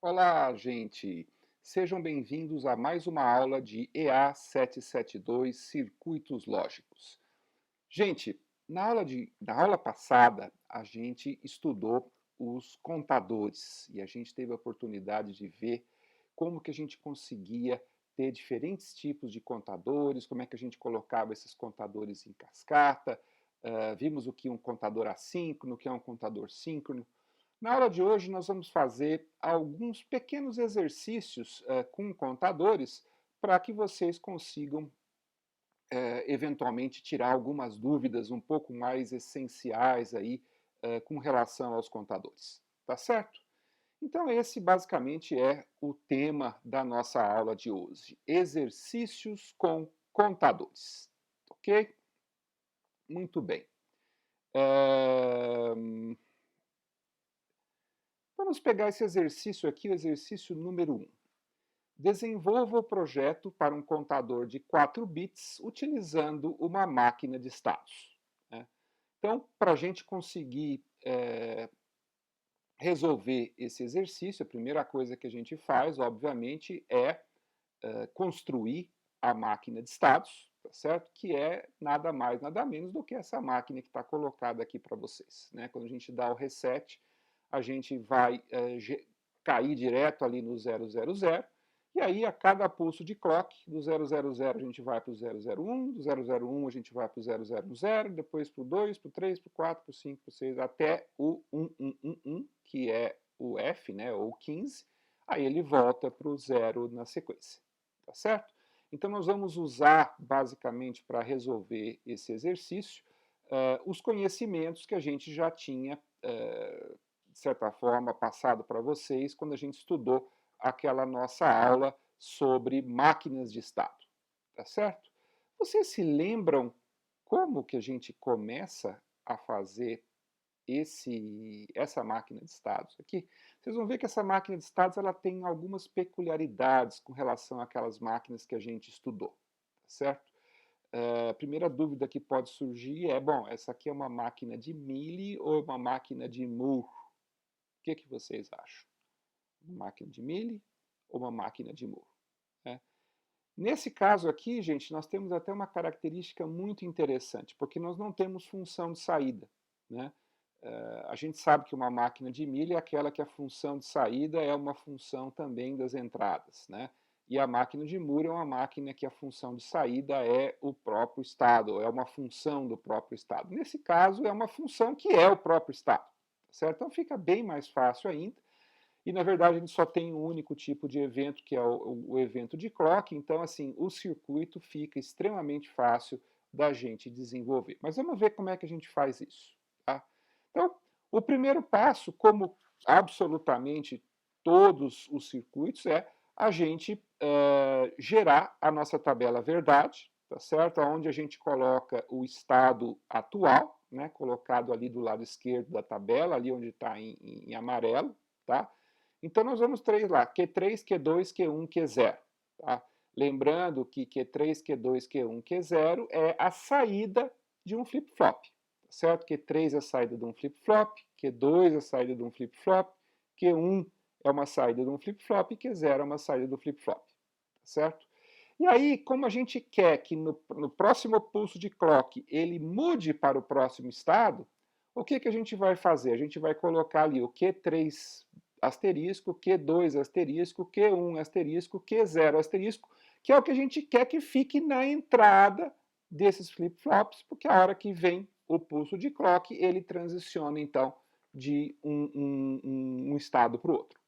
Olá, gente! Sejam bem-vindos a mais uma aula de EA 772 Circuitos Lógicos. Gente, na aula passada, a gente estudou os contadores e a gente teve a oportunidade de ver como que a gente conseguia ter diferentes tipos de contadores, como é que a gente colocava esses contadores em cascata, vimos o que é um contador assíncrono, o que é um contador síncrono. Na aula de hoje, nós vamos fazer alguns pequenos exercícios com contadores para que vocês consigam, eventualmente, tirar algumas dúvidas um pouco mais essenciais aí, com relação aos contadores. Tá certo? Então, esse basicamente é o tema da nossa aula de hoje: exercícios com contadores. Ok? Muito bem. Vamos pegar esse exercício aqui, o exercício número 1. Desenvolva o projeto para um contador de 4 bits utilizando uma máquina de estados. Né? Então, para a gente conseguir resolver esse exercício, a primeira coisa que a gente faz, obviamente, é construir a máquina de estados, tá certo? Que é nada mais, nada menos do que essa máquina que está colocada aqui para vocês. Né? Quando a gente dá o reset, a gente vai cair direto ali no 000, e aí a cada pulso de clock, do 000 a gente vai para o 001, do 001 a gente vai para o 000, depois para o 2, para o 3, para o 4, para o 5, para o 6, até o 1111, que é o F, né, ou 15, aí ele volta para o 0 na sequência, tá certo? Então nós vamos usar, basicamente, para resolver esse exercício, os conhecimentos que a gente já tinha, de certa forma, passado para vocês quando a gente estudou aquela nossa aula sobre máquinas de estado, tá certo? Vocês se lembram como que a gente começa a fazer essa máquina de estados aqui? Vocês vão ver que essa máquina de estados ela tem algumas peculiaridades com relação àquelas máquinas que a gente estudou, tá certo? A primeira dúvida que pode surgir é, bom, essa aqui é uma máquina de Mealy ou uma máquina de Moore? O que vocês acham? Uma máquina de Mealy ou uma máquina de Moore? Né? Nesse caso aqui, gente, nós temos até uma característica muito interessante, porque nós não temos função de saída. Né? A gente sabe que uma máquina de Mealy é aquela que a função de saída é uma função também das entradas. Né? E a máquina de Moore é uma máquina que a função de saída é o próprio estado, é uma função do próprio estado. Nesse caso, é uma função que é o próprio estado. Certo? Então fica bem mais fácil ainda. E, na verdade, a gente só tem um único tipo de evento, que é o evento de clock. Então, assim, o circuito fica extremamente fácil da gente desenvolver. Mas vamos ver como é que a gente faz isso. Tá? Então, o primeiro passo, como absolutamente todos os circuitos, é a gente gerar a nossa tabela verdade, tá certo? Onde a gente coloca o estado atual, né? Colocado ali do lado esquerdo da tabela, ali onde está em amarelo, tá? Então, nós vamos ter lá Q3, Q2, Q1, Q0. Tá? Lembrando que Q3, Q2, Q1, Q0 é a saída de um flip-flop. Tá certo? Q3 é a saída de um flip-flop, Q2 é a saída de um flip-flop, Q1 é uma saída de um flip-flop e Q0 é uma saída do flip-flop. Tá certo? E aí, como a gente quer que no próximo pulso de clock ele mude para o próximo estado, o que a gente vai fazer? A gente vai colocar ali o Q3 asterisco, Q2 asterisco, Q1 asterisco, Q0 asterisco, que é o que a gente quer que fique na entrada desses flip-flops, porque a hora que vem o pulso de clock, ele transiciona, então, de um estado para o outro,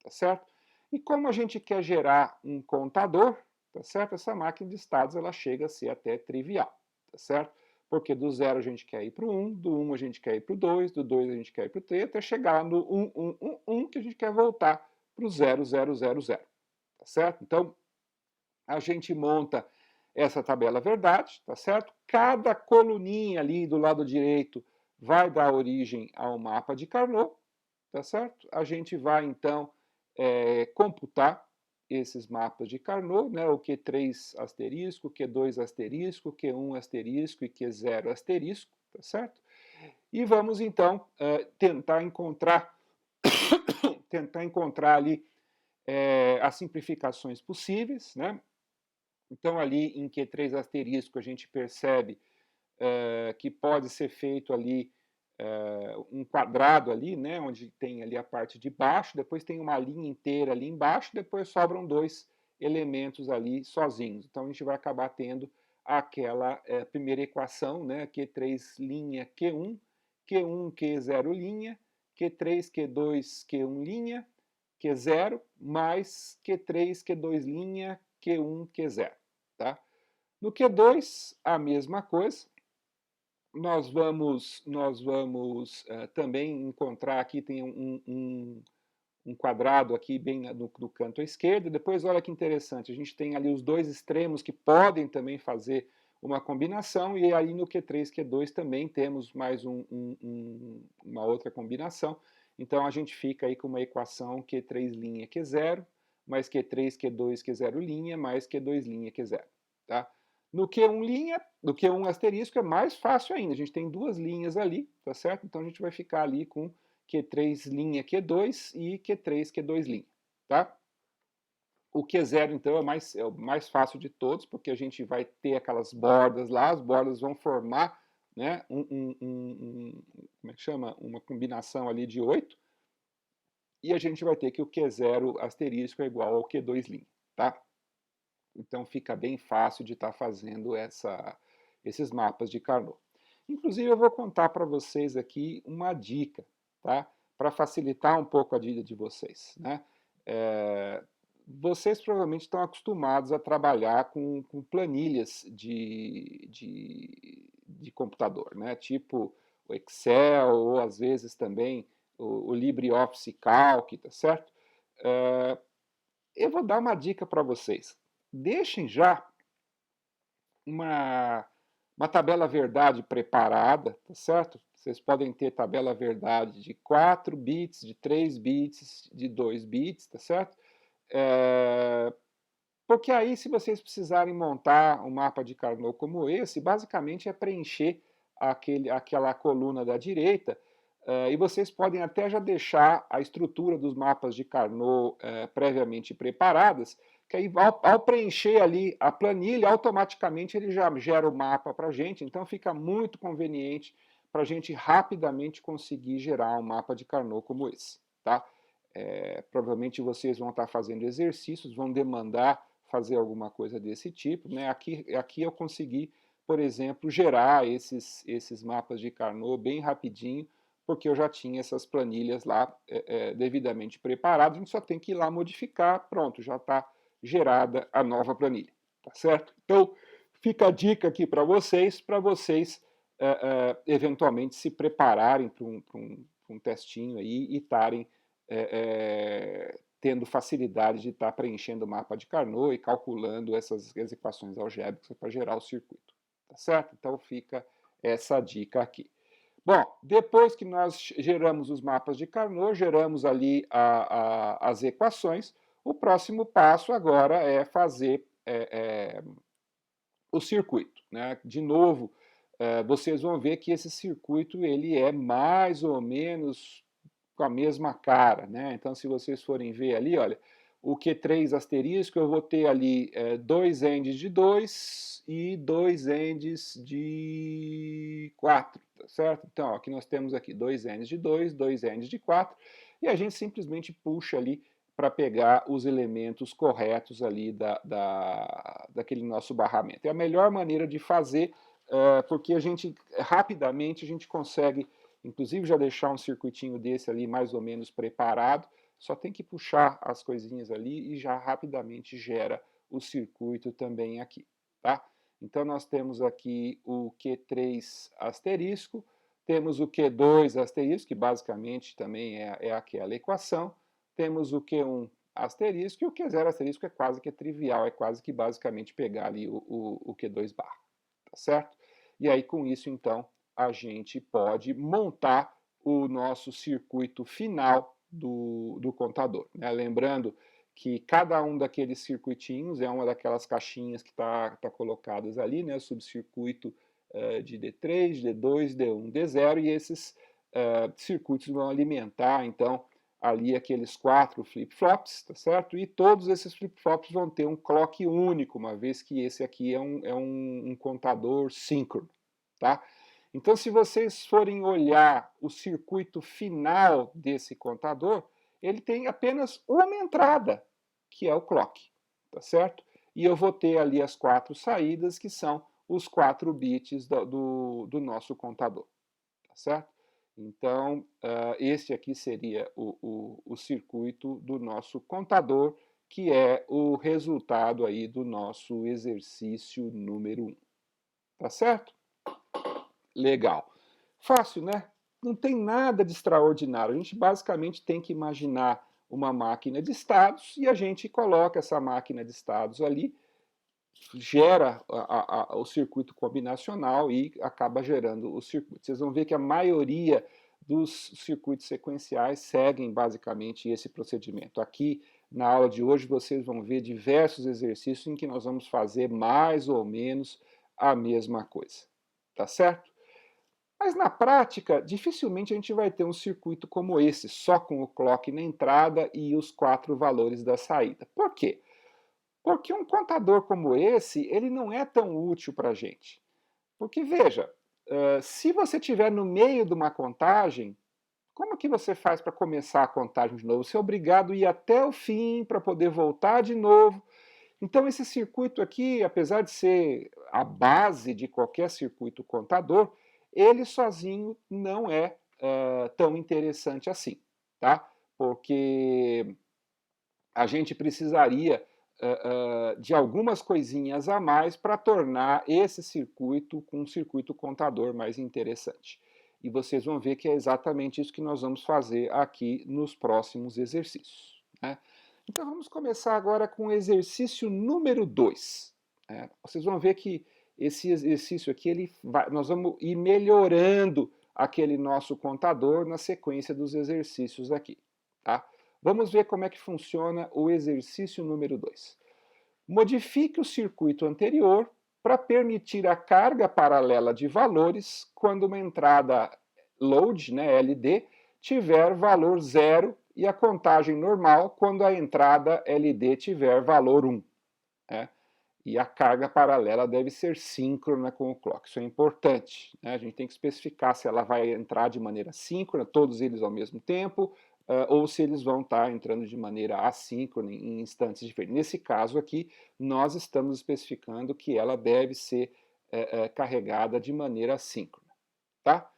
tá certo? E como a gente quer gerar um contador, tá certo? Essa máquina de estados, ela chega a ser até trivial, tá certo? Porque do 0 a gente quer ir para o 1, do 1 a gente quer ir para o 2, do 2 a gente quer ir para o 3, até chegar no 1, 1, 1, 1, que a gente quer voltar para o 0, 0, 0, 0. Tá certo? Então, a gente monta essa tabela verdade, tá certo? Cada coluninha ali do lado direito vai dar origem a um mapa de Carnot, tá certo? A gente vai, então, computar esses mapas de Carnot, né, o Q3 asterisco, Q2 asterisco, Q1 asterisco e Q0 asterisco, tá certo? E vamos, então, tentar encontrar ali as simplificações possíveis, né? Então, ali em Q3 asterisco, a gente percebe que pode ser feito ali um quadrado ali, né, onde tem ali a parte de baixo, depois tem uma linha inteira ali embaixo, depois sobram dois elementos ali sozinhos. Então, a gente vai acabar tendo aquela primeira equação, né, Q3 linha Q1, Q1 Q0 linha, Q3 Q2 Q1 linha, Q0 mais Q3 Q2 linha, Q1 Q0. Tá? No Q2, a mesma coisa. Nós vamos também encontrar aqui, tem um quadrado aqui bem no canto à esquerda. Depois, olha que interessante, a gente tem ali os dois extremos que podem também fazer uma combinação, e aí no Q3, Q2 também temos mais uma outra combinação. Então, a gente fica aí com uma equação Q3 linha Q0, mais Q3, Q2, Q0 linha, mais Q2 linha Q0. Tá? No Q1 linha, no Q1 asterisco é mais fácil ainda, a gente tem duas linhas ali, tá certo? Então a gente vai ficar ali com Q3 linha Q2 e Q3 Q2 linha, tá? O Q0 então é o mais fácil de todos, porque a gente vai ter aquelas bordas lá, as bordas vão formar, né, como é que chama? Uma combinação ali de 8, e a gente vai ter que o Q0 asterisco é igual ao Q2 linha, tá? Então fica bem fácil de estar fazendo esses mapas de Carnot. Inclusive eu vou contar para vocês aqui uma dica, tá? Para facilitar um pouco a vida de vocês, né? Vocês provavelmente estão acostumados a trabalhar com planilhas de computador, né? Tipo o Excel ou às vezes também o LibreOffice Calc, tá certo? Eu vou dar uma dica para vocês. Deixem já uma, uma tabela verdade preparada, tá certo? Vocês podem ter tabela verdade de 4 bits, de 3 bits, de 2 bits, tá certo? Porque aí, se vocês precisarem montar um mapa de Carnot como esse, basicamente é preencher aquela coluna da direita, e vocês podem até já deixar a estrutura dos mapas de Carnot previamente preparadas, que aí ao preencher ali a planilha, automaticamente ele já gera o mapa para a gente, então fica muito conveniente para a gente rapidamente conseguir gerar um mapa de Carnot como esse. Tá? Provavelmente vocês vão estar fazendo exercícios, vão demandar fazer alguma coisa desse tipo. Né? Aqui eu consegui, por exemplo, gerar esses mapas de Carnot bem rapidinho, porque eu já tinha essas planilhas lá devidamente preparadas, a gente só tem que ir lá modificar, pronto, já está gerada a nova planilha, tá certo? Então, fica a dica aqui para vocês eventualmente se prepararem para um testinho aí e estarem tendo facilidade de estar preenchendo o mapa de Carnot e calculando essas equações algébricas para gerar o circuito, tá certo? Então fica essa dica aqui. Bom, depois que nós geramos os mapas de Carnot, geramos ali as equações, o próximo passo agora é fazer o circuito. Né? De novo, vocês vão ver que esse circuito ele é mais ou menos com a mesma cara. Né? Então, se vocês forem ver ali, olha, o Q3 asterisco, eu vou ter ali dois ends de 2 e dois ends de 4, tá certo? Então, ó, aqui nós temos aqui dois ends de 2, dois ends de 4, e a gente simplesmente puxa ali para pegar os elementos corretos ali daquele nosso barramento. É a melhor maneira de fazer, porque rapidamente a gente consegue, inclusive, já deixar um circuitinho desse ali mais ou menos preparado, só tem que puxar as coisinhas ali e já rapidamente gera o circuito também aqui, tá? Então nós temos aqui o Q3 asterisco, temos o Q2 asterisco, que basicamente também é aquela equação, temos o Q1 asterisco, e o Q0 asterisco é quase que trivial, é quase que basicamente pegar ali o Q2 barra, tá certo? E aí com isso, então, a gente pode montar o nosso circuito final do contador. Né? Lembrando que cada um daqueles circuitinhos é uma daquelas caixinhas que tá colocadas ali, né? Subcircuito de D3, D2, D1, D0, e esses circuitos vão alimentar, então, ali aqueles 4 flip-flops, tá certo? E todos esses flip-flops vão ter um clock único, uma vez que esse aqui é um contador síncrono, tá? Então, se vocês forem olhar o circuito final desse contador, ele tem apenas uma entrada, que é o clock, tá certo? E eu vou ter ali as 4 saídas, que são os 4 bits do nosso contador, tá certo? Então, esse aqui seria o circuito do nosso contador, que é o resultado aí do nosso exercício número 1. Tá certo? Legal. Fácil, né? Não tem nada de extraordinário. A gente basicamente tem que imaginar uma máquina de estados e a gente coloca essa máquina de estados ali, gera o circuito combinacional e acaba gerando o circuito. Vocês vão ver que a maioria dos circuitos sequenciais seguem basicamente esse procedimento. Aqui, na aula de hoje, vocês vão ver diversos exercícios em que nós vamos fazer mais ou menos a mesma coisa. Tá certo? Mas na prática, dificilmente a gente vai ter um circuito como esse, só com o clock na entrada e os 4 valores da saída. Por quê? Porque um contador como esse, ele não é tão útil para a gente. Porque, veja, se você estiver no meio de uma contagem, como que você faz para começar a contagem de novo? Você é obrigado a ir até o fim para poder voltar de novo. Então, esse circuito aqui, apesar de ser a base de qualquer circuito contador, ele sozinho não é tão interessante assim, tá? Porque a gente precisaria de algumas coisinhas a mais para tornar esse circuito um circuito contador mais interessante. E vocês vão ver que é exatamente isso que nós vamos fazer aqui nos próximos exercícios, né? Então vamos começar agora com o exercício número 2. Né? Vocês vão ver que esse exercício aqui, nós vamos ir melhorando aquele nosso contador na sequência dos exercícios aqui, tá? Vamos ver como é que funciona o exercício número 2. Modifique o circuito anterior para permitir a carga paralela de valores quando uma entrada load, né, LD, tiver valor 0 e a contagem normal quando a entrada LD tiver valor 1. Né? E a carga paralela deve ser síncrona com o clock. Isso é importante, né? A gente tem que especificar se ela vai entrar de maneira síncrona, todos eles ao mesmo tempo, ou se eles vão estar entrando de maneira assíncrona em instantes diferentes. Nesse caso aqui, nós estamos especificando que ela deve ser carregada de maneira assíncrona. Tá?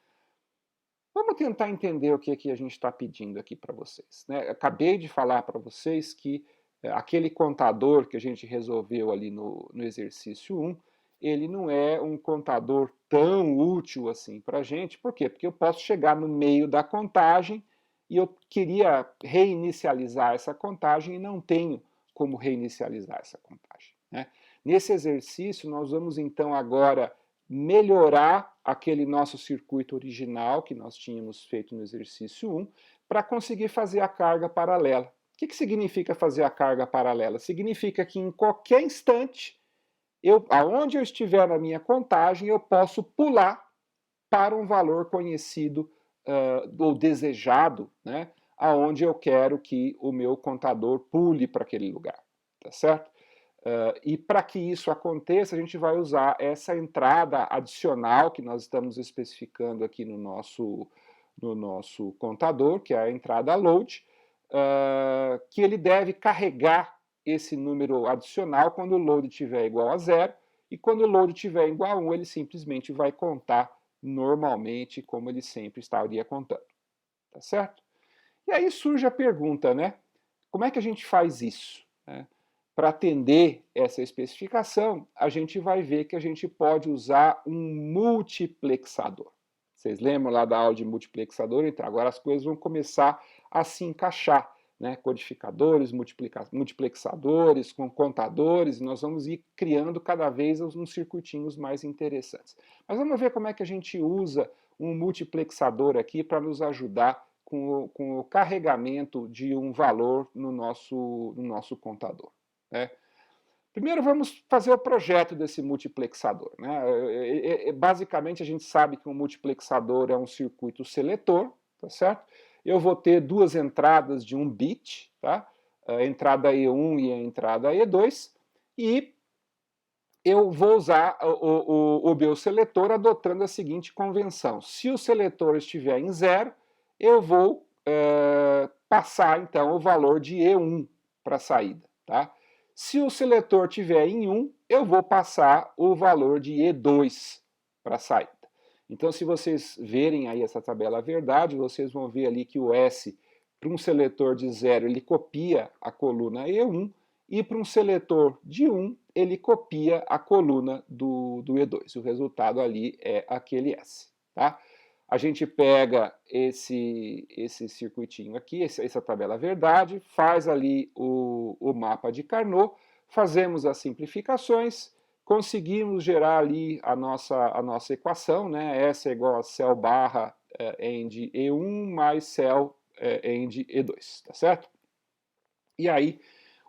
Vamos tentar entender o que a gente está pedindo aqui para vocês. Né? Acabei de falar para vocês que aquele contador que a gente resolveu ali no exercício 1, ele não é um contador tão útil assim para a gente. Por quê? Porque eu posso chegar no meio da contagem e eu queria reinicializar essa contagem e não tenho como reinicializar essa contagem. Né? Nesse exercício, nós vamos então agora melhorar aquele nosso circuito original que nós tínhamos feito no exercício 1 para conseguir fazer a carga paralela. O que significa fazer a carga paralela? Significa que em qualquer instante, aonde eu estiver na minha contagem, eu posso pular para um valor conhecido ou desejado, né, aonde eu quero que o meu contador pule para aquele lugar, tá certo? E para que isso aconteça, a gente vai usar essa entrada adicional que nós estamos especificando aqui no nosso contador, que é a entrada load, que ele deve carregar esse número adicional quando o load estiver igual a 0, e quando o load estiver igual a 1, ele simplesmente vai contar normalmente como ele sempre estaria contando. Tá certo? E aí surge a pergunta, né? Como é que a gente faz isso? Né? Para atender essa especificação, a gente vai ver que a gente pode usar um multiplexador. Vocês lembram lá da aula de multiplexador? Então, agora as coisas vão começar a se encaixar. Né? Codificadores, multiplexadores, com contadores, e nós vamos ir criando cada vez uns circuitinhos mais interessantes. Mas vamos ver como é que a gente usa um multiplexador aqui para nos ajudar com o carregamento de um valor no nosso contador. Né? Primeiro vamos fazer o projeto desse multiplexador. Né? Basicamente a gente sabe que um multiplexador é um circuito seletor, tá certo? eu vou ter duas entradas de 1 bit, tá? A entrada E1 e a entrada E2, e eu vou usar o meu seletor adotando a seguinte convenção. Se o seletor estiver em 0, eu vou passar, então, o valor de E1 para a saída. Tá? Se o seletor estiver em 1, eu vou passar o valor de E2 para a saída. Então, se vocês verem aí essa tabela verdade, vocês vão ver ali que o S, para um seletor de 0, ele copia a coluna E1, e para um seletor de 1, ele copia a coluna do E2. O resultado ali é aquele S. Tá? A gente pega esse circuitinho aqui, essa tabela verdade, faz ali o mapa de Carnot, fazemos as simplificações, conseguimos gerar ali a nossa equação, né? S é igual a cell barra end E1 mais cell end E2, tá certo? E aí,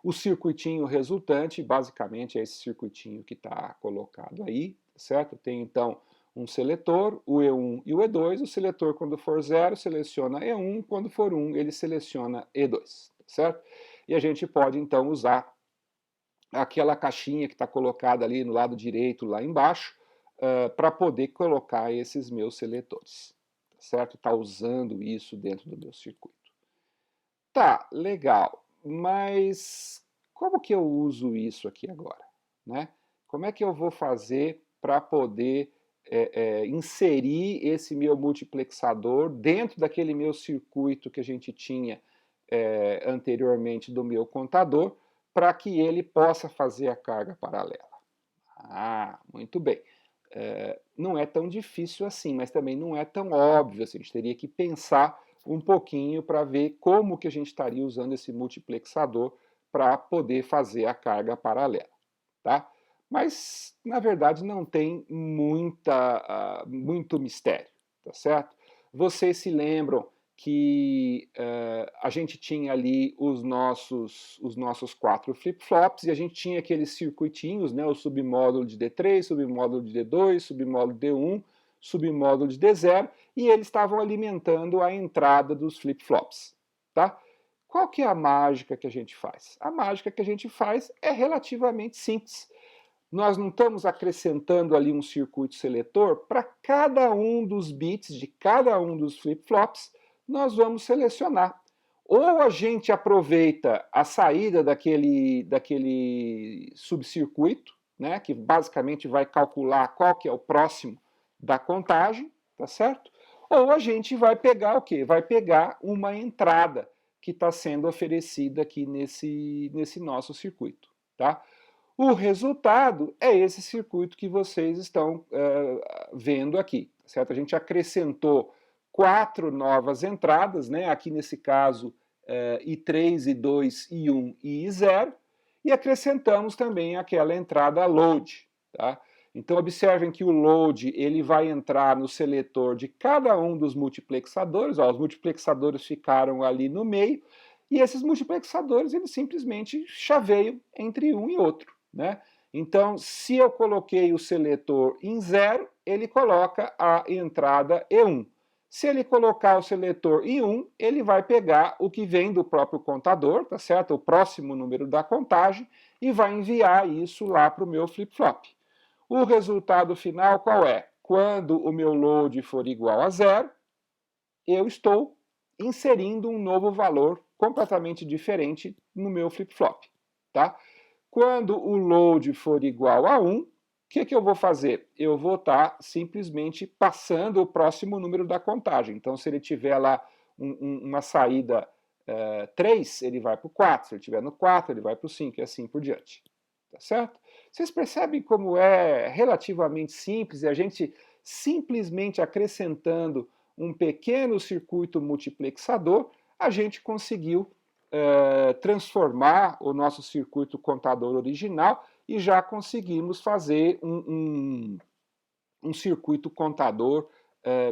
o circuitinho resultante, basicamente, é esse circuitinho que está colocado aí, certo? Tem, então, um seletor, o E1 e o E2. O seletor, quando for 0, seleciona E1, quando for 1, ele seleciona E2, certo? E a gente pode, então, usar aquela caixinha que está colocada ali no lado direito, lá embaixo, para poder colocar esses meus seletores, certo? Está usando isso dentro do meu circuito. Tá, legal, mas como que eu uso isso aqui agora, né? Como é que eu vou fazer para poder inserir esse meu multiplexador dentro daquele meu circuito que a gente tinha anteriormente do meu contador, para que ele possa fazer a carga paralela? Ah, muito bem. Não é tão difícil assim, mas também não é tão óbvio assim. A gente teria que pensar um pouquinho para ver como que a gente estaria usando esse multiplexador para poder fazer a carga paralela, tá? Mas, na verdade, não tem muito mistério, tá certo? Vocês se lembram que a gente tinha ali os nossos 4 flip-flops e a gente tinha aqueles circuitinhos, né, o submódulo de D3, submódulo de D2, submódulo de D1, submódulo de D0, e eles estavam alimentando a entrada dos flip-flops, tá? Qual que é a mágica que a gente faz? A mágica que a gente faz é relativamente simples. Nós não estamos acrescentando ali um circuito seletor. Para cada um dos bits de cada um dos flip-flops, nós vamos selecionar. Ou a gente aproveita a saída daquele subcircuito, né, que basicamente vai calcular qual que é o próximo da contagem, tá certo? Ou a gente vai pegar o quê? Vai pegar uma entrada que está sendo oferecida aqui nesse nosso circuito, tá? O resultado é esse circuito que vocês estão vendo aqui, certo? A gente acrescentou 4 novas entradas, né? Aqui nesse caso I3, I2, I1 e I0, e acrescentamos também aquela entrada load, tá? Então observem que o load ele vai entrar no seletor de cada um dos multiplexadores, ó, os multiplexadores ficaram ali no meio, e esses multiplexadores eles simplesmente chaveiam entre um e outro, né? Então, se eu coloquei o seletor em 0, ele coloca a entrada E1. Se ele colocar o seletor em 1, ele vai pegar o que vem do próprio contador, tá certo? O próximo número da contagem, e vai enviar isso lá para o meu flip-flop. O resultado final qual é? Quando o meu load for igual a 0, eu estou inserindo um novo valor completamente diferente no meu flip-flop, tá? Quando o load for igual a 1, o que eu vou fazer? Eu vou estar simplesmente passando o próximo número da contagem. Então, se ele tiver lá uma saída 3, ele vai para o 4. Se ele tiver no 4, ele vai para o 5 e assim por diante. Tá certo? Vocês percebem como é relativamente simples e a gente simplesmente acrescentando um pequeno circuito multiplexador, a gente conseguiu transformar o nosso circuito contador original e já conseguimos fazer um circuito contador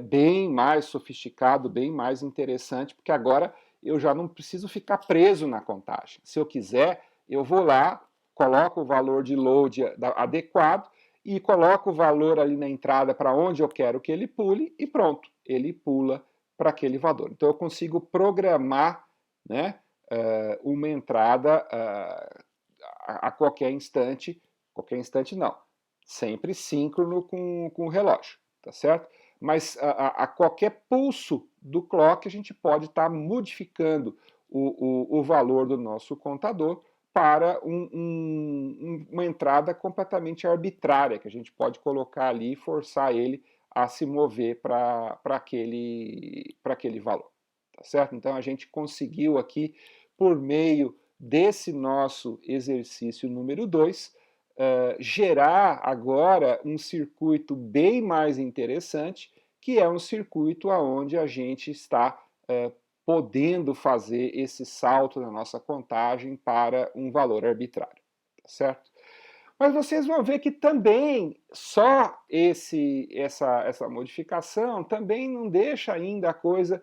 bem mais sofisticado, bem mais interessante, porque agora eu já não preciso ficar preso na contagem. Se eu quiser, eu vou lá, coloco o valor de load adequado e coloco o valor ali na entrada para onde eu quero que ele pule e pronto, ele pula para aquele valor. Então eu consigo programar, né, uma entrada a qualquer instante não, sempre síncrono com o relógio, tá certo? Mas a qualquer pulso do clock a gente pode estar modificando o valor do nosso contador para uma entrada completamente arbitrária, que a gente pode colocar ali e forçar ele a se mover para aquele valor, tá certo? Então a gente conseguiu aqui, por meio desse nosso exercício número 2, gerar agora um circuito bem mais interessante, que é um circuito onde a gente está podendo fazer esse salto na nossa contagem para um valor arbitrário, tá certo? Mas vocês vão ver que também só essa modificação também não deixa ainda a coisa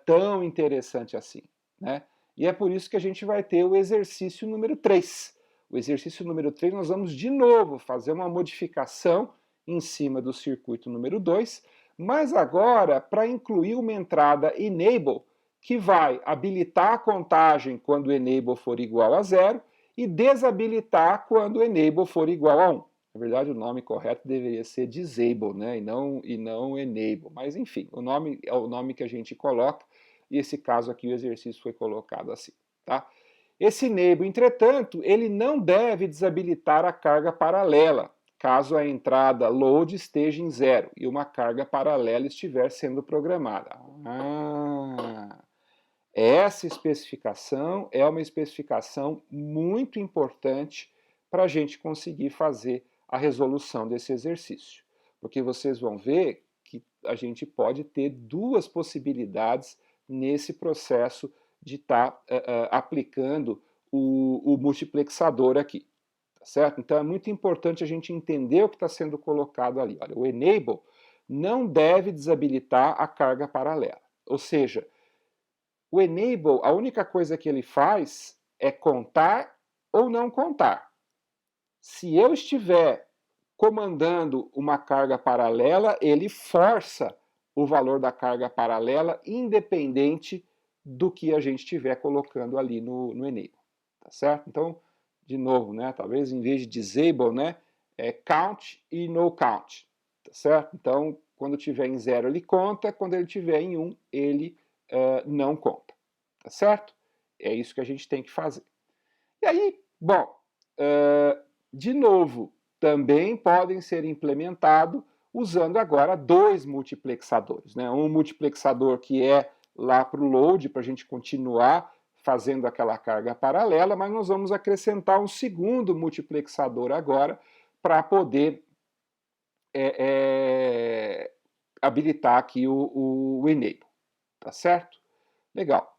tão interessante assim, né? E é por isso que a gente vai ter o exercício número 3. O exercício número 3 nós vamos de novo fazer uma modificação em cima do circuito número 2, mas agora para incluir uma entrada enable, que vai habilitar a contagem quando o enable for igual a 0 e desabilitar quando o enable for igual a 1. Na verdade, o nome correto deveria ser disable, né? e não enable. Mas, enfim, o nome é o nome que a gente coloca, e esse caso aqui, o exercício foi colocado assim. Tá? Esse enable, entretanto, ele não deve desabilitar a carga paralela, caso a entrada load esteja em 0 e uma carga paralela estiver sendo programada. Essa especificação é uma especificação muito importante para a gente conseguir fazer a resolução desse exercício. Porque vocês vão ver que a gente pode ter duas possibilidades nesse processo de estar aplicando o multiplexador aqui. Tá certo? Então é muito importante a gente entender o que está sendo colocado ali. Olha, o enable não deve desabilitar a carga paralela. Ou seja, o enable, a única coisa que ele faz é contar ou não contar. Se eu estiver comandando uma carga paralela, ele força o valor da carga paralela independente do que a gente estiver colocando ali no enable. Tá certo? Então, de novo, né, talvez em vez de disable, né, é count e no count. Tá certo? Então, quando tiver em 0 ele conta, quando ele tiver em 1 ele não conta, tá certo? É isso que a gente tem que fazer. E aí, bom, de novo, também podem ser implementados usando agora dois multiplexadores, né? Um multiplexador que é lá para o load, para a gente continuar fazendo aquela carga paralela, mas nós vamos acrescentar um segundo multiplexador agora para poder habilitar aqui o enable. Tá certo? Legal.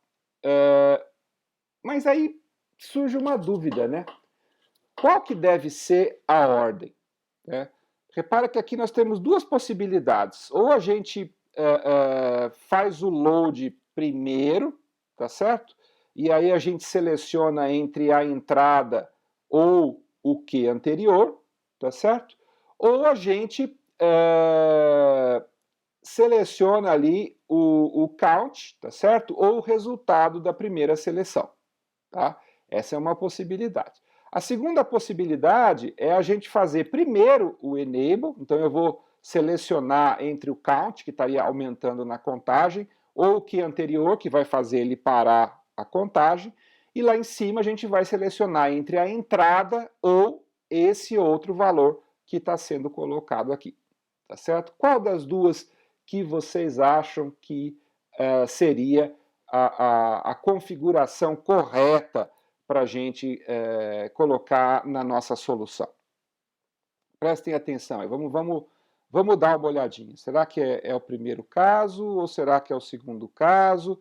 Mas aí surge uma dúvida, né? Qual que deve ser a ordem? Né? Repara que aqui nós temos duas possibilidades. Ou a gente faz o load primeiro, tá certo? E aí a gente seleciona entre a entrada ou o que anterior, tá certo? Ou a gente seleciona ali o count, tá certo? Ou o resultado da primeira seleção, tá? Essa é uma possibilidade. A segunda possibilidade é a gente fazer primeiro o enable, então eu vou selecionar entre o count, que estaria aumentando na contagem, ou o que anterior, que vai fazer ele parar a contagem, e lá em cima a gente vai selecionar entre a entrada ou esse outro valor que está sendo colocado aqui, tá certo? Qual das duas que vocês acham que seria a configuração correta para a gente colocar na nossa solução? Prestem atenção aí, vamos dar uma olhadinha. Será que é o primeiro caso ou será que é o segundo caso?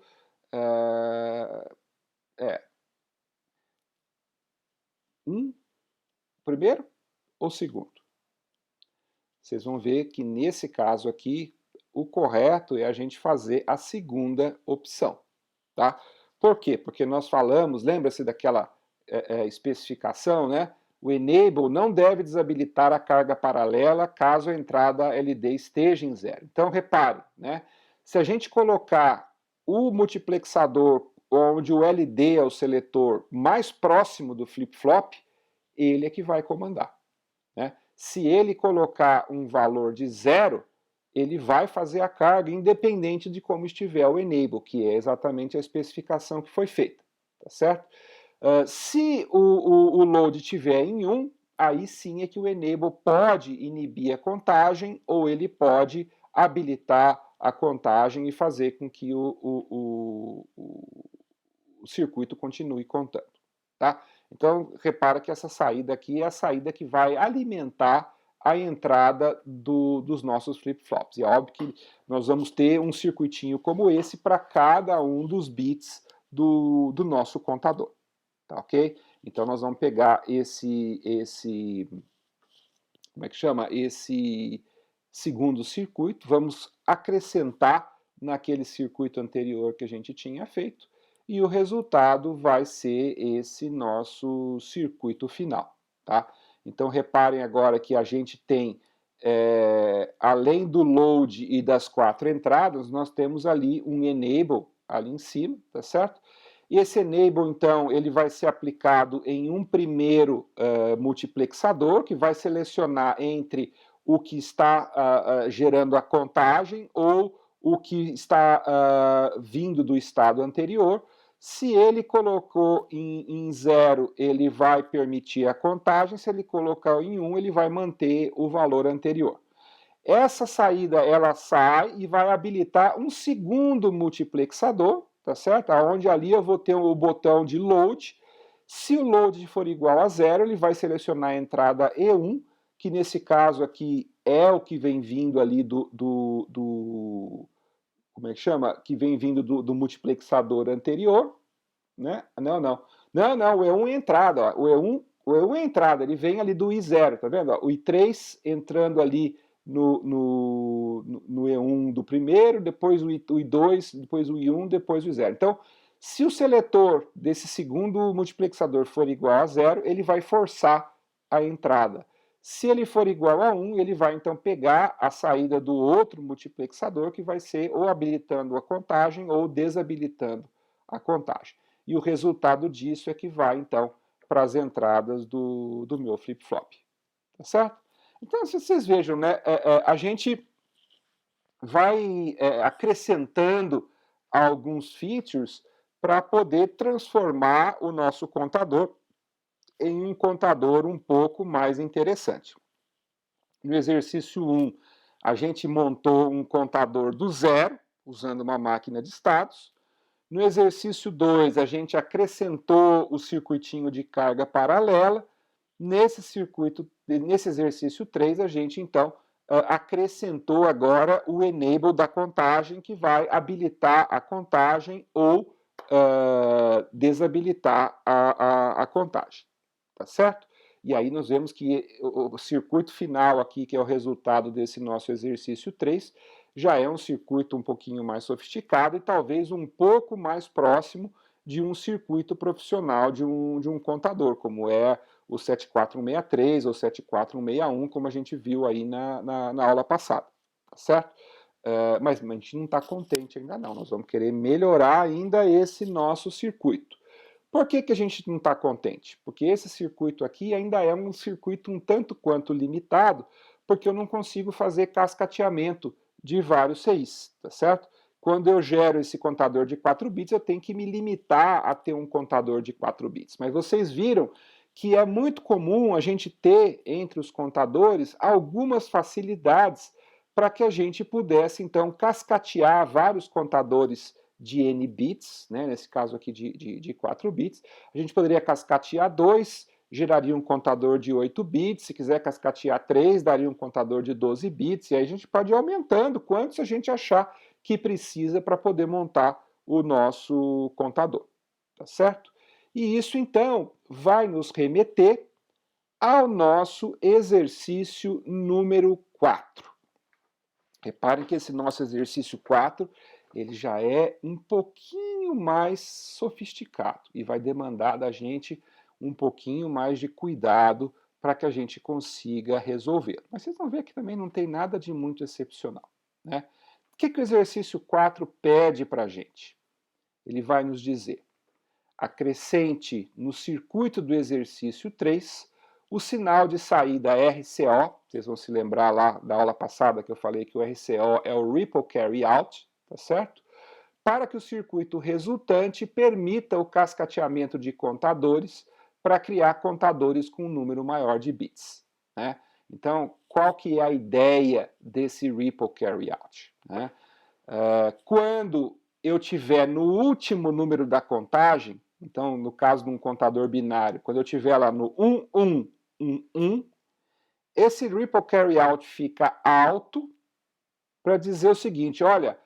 Primeiro ou segundo? Vocês vão ver que nesse caso aqui, o correto é a gente fazer a segunda opção, tá? Por quê? Porque nós falamos, lembra-se daquela especificação, né? O enable não deve desabilitar a carga paralela caso a entrada LD esteja em 0. Então, repare, né? Se a gente colocar o multiplexador, onde o LD é o seletor, mais próximo do flip-flop, ele é que vai comandar, né? Se ele colocar um valor de 0, ele vai fazer a carga independente de como estiver o enable, que é exatamente a especificação que foi feita, tá certo? Se o load estiver em 1, aí sim é que o enable pode inibir a contagem ou ele pode habilitar a contagem e fazer com que o circuito continue contando, tá? Então, repara que essa saída aqui é a saída que vai alimentar a entrada dos nossos flip-flops. E é óbvio que nós vamos ter um circuitinho como esse para cada um dos bits do nosso contador, tá ok? Então, nós vamos pegar como é que chama? Esse segundo circuito, vamos acrescentar naquele circuito anterior que a gente tinha feito, e o resultado vai ser esse nosso circuito final, tá? Então reparem agora que a gente tem, além do load e das 4 entradas, nós temos ali um enable ali em cima, tá certo? E esse enable, então, ele vai ser aplicado em um primeiro multiplexador, que vai selecionar entre o que está gerando a contagem ou o que está vindo do estado anterior. Se ele colocou em 0, ele vai permitir a contagem. Se ele colocar em 1, ele vai manter o valor anterior. Essa saída, ela sai e vai habilitar um segundo multiplexador, tá certo? Onde ali eu vou ter o botão de load. Se o load for igual a 0, ele vai selecionar a entrada E1, que nesse caso aqui é o que vem vindo ali como é que chama? Que vem vindo do multiplexador anterior, né? Não, o E1 é entrada, ó. O E1 é entrada, ele vem ali do I0, tá vendo? O I3 entrando ali no E1 do primeiro, depois o I2, depois o I1, depois o I0. Então, se o seletor desse segundo multiplexador for igual a 0, ele vai forçar a entrada. Se ele for igual a 1, ele vai então pegar a saída do outro multiplexador, que vai ser ou habilitando a contagem ou desabilitando a contagem. E o resultado disso é que vai então para as entradas do meu flip-flop. Tá certo? Então, se vocês vejam, né, a gente vai acrescentando alguns features para poder transformar o nosso contador em um contador um pouco mais interessante. No exercício 1, a gente montou um contador do zero, usando uma máquina de estados. No exercício 2, a gente acrescentou o circuitinho de carga paralela. Nesse exercício 3, a gente então acrescentou agora o enable da contagem, que vai habilitar a contagem ou desabilitar a contagem, tá certo? E aí nós vemos que o circuito final aqui, que é o resultado desse nosso exercício 3, já é um circuito um pouquinho mais sofisticado e talvez um pouco mais próximo de um circuito profissional de um contador, como é o 7463 ou 7461, como a gente viu aí na aula passada, tá certo? Mas a gente não está contente ainda não, nós vamos querer melhorar ainda esse nosso circuito. Por que a gente não está contente? Porque esse circuito aqui ainda é um circuito um tanto quanto limitado, porque eu não consigo fazer cascateamento de vários CIs, tá certo? Quando eu gero esse contador de 4 bits, eu tenho que me limitar a ter um contador de 4 bits. Mas vocês viram que é muito comum a gente ter entre os contadores algumas facilidades para que a gente pudesse, então, cascatear vários contadores de n bits, né, nesse caso aqui de 4 bits. A gente poderia cascatear 2, geraria um contador de 8 bits. Se quiser cascatear 3, daria um contador de 12 bits. E aí a gente pode ir aumentando quantos a gente achar que precisa para poder montar o nosso contador. Tá certo? E isso, então, vai nos remeter ao nosso exercício número 4. Reparem que esse nosso exercício 4, ele já é um pouquinho mais sofisticado e vai demandar da gente um pouquinho mais de cuidado para que a gente consiga resolver. Mas vocês vão ver que também não tem nada de muito excepcional, né? O que o exercício 4 pede para a gente? Ele vai nos dizer: acrescente no circuito do exercício 3 o sinal de saída RCO, vocês vão se lembrar lá da aula passada que eu falei que o RCO é o Ripple Carry Out, tá certo? Para que o circuito resultante permita o cascateamento de contadores para criar contadores com um número maior de bits, né? Então, qual que é a ideia desse Ripple Carry Out, né? Quando eu tiver no último número da contagem, então, no caso de um contador binário, quando eu tiver lá no 1111, esse Ripple Carry Out fica alto para dizer o seguinte: olha,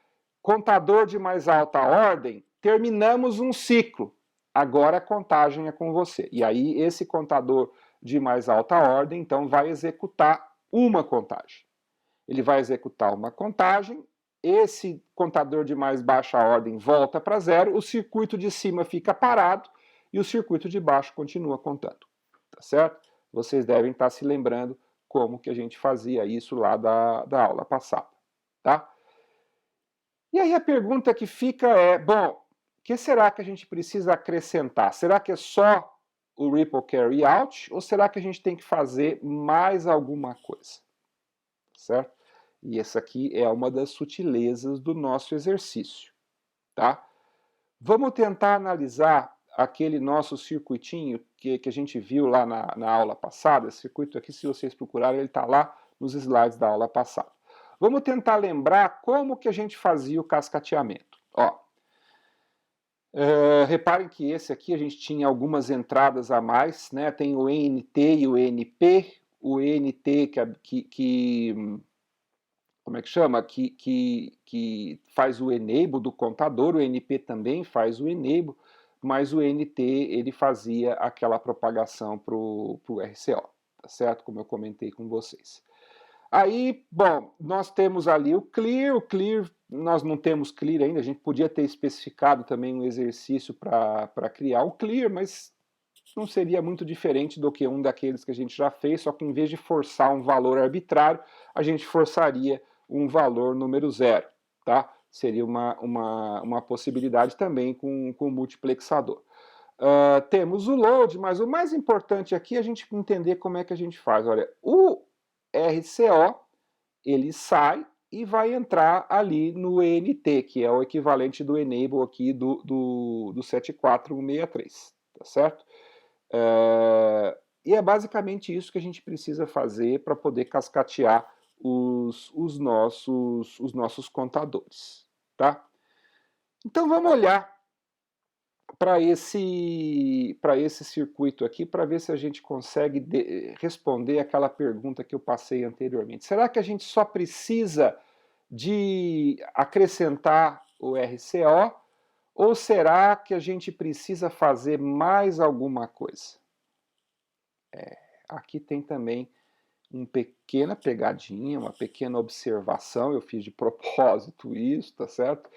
contador de mais alta ordem, terminamos um ciclo, agora a contagem é com você. E aí esse contador de mais alta ordem, então, vai executar uma contagem. Ele vai executar uma contagem, esse contador de mais baixa ordem volta para zero, o circuito de cima fica parado e o circuito de baixo continua contando, tá certo? Vocês devem estar se lembrando como que a gente fazia isso lá da aula passada, tá? E aí a pergunta que fica é, bom, o que será que a gente precisa acrescentar? Será que é só o Ripple Carry Out ou será que a gente tem que fazer mais alguma coisa? Certo? E essa aqui é uma das sutilezas do nosso exercício, tá? Vamos tentar analisar aquele nosso circuitinho que a gente viu lá na aula passada. Esse circuito aqui, se vocês procurarem, ele está lá nos slides da aula passada. Vamos tentar lembrar como que a gente fazia o cascateamento. Ó, reparem que esse aqui a gente tinha algumas entradas a mais, né? Tem o ENT e o ENP. O ENT como é que chama? Que faz o enable do contador, o ENP também faz o enable, mas o ENT ele fazia aquela propagação para o RCO, tá certo? Como eu comentei com vocês. Aí, bom, nós temos ali o clear nós não temos clear ainda, a gente podia ter especificado também um exercício para criar o clear, mas não seria muito diferente do que um daqueles que a gente já fez, só que em vez de forçar um valor arbitrário, a gente forçaria um valor número zero, tá? Seria uma possibilidade também com o multiplexador. Temos o load, mas o mais importante aqui é a gente entender como é que a gente faz. Olha, o RCO, ele sai e vai entrar ali no ENT, que é o equivalente do enable aqui do 74163, tá certo? E é basicamente isso que a gente precisa fazer para poder cascatear os nossos contadores, tá? Então vamos olhar para esse circuito aqui para ver se a gente consegue responder aquela pergunta que eu passei anteriormente. Será que a gente só precisa de acrescentar o RCO ou será que a gente precisa fazer mais alguma coisa? Aqui tem também uma pequena pegadinha, uma pequena observação, eu fiz de propósito isso, tá certo?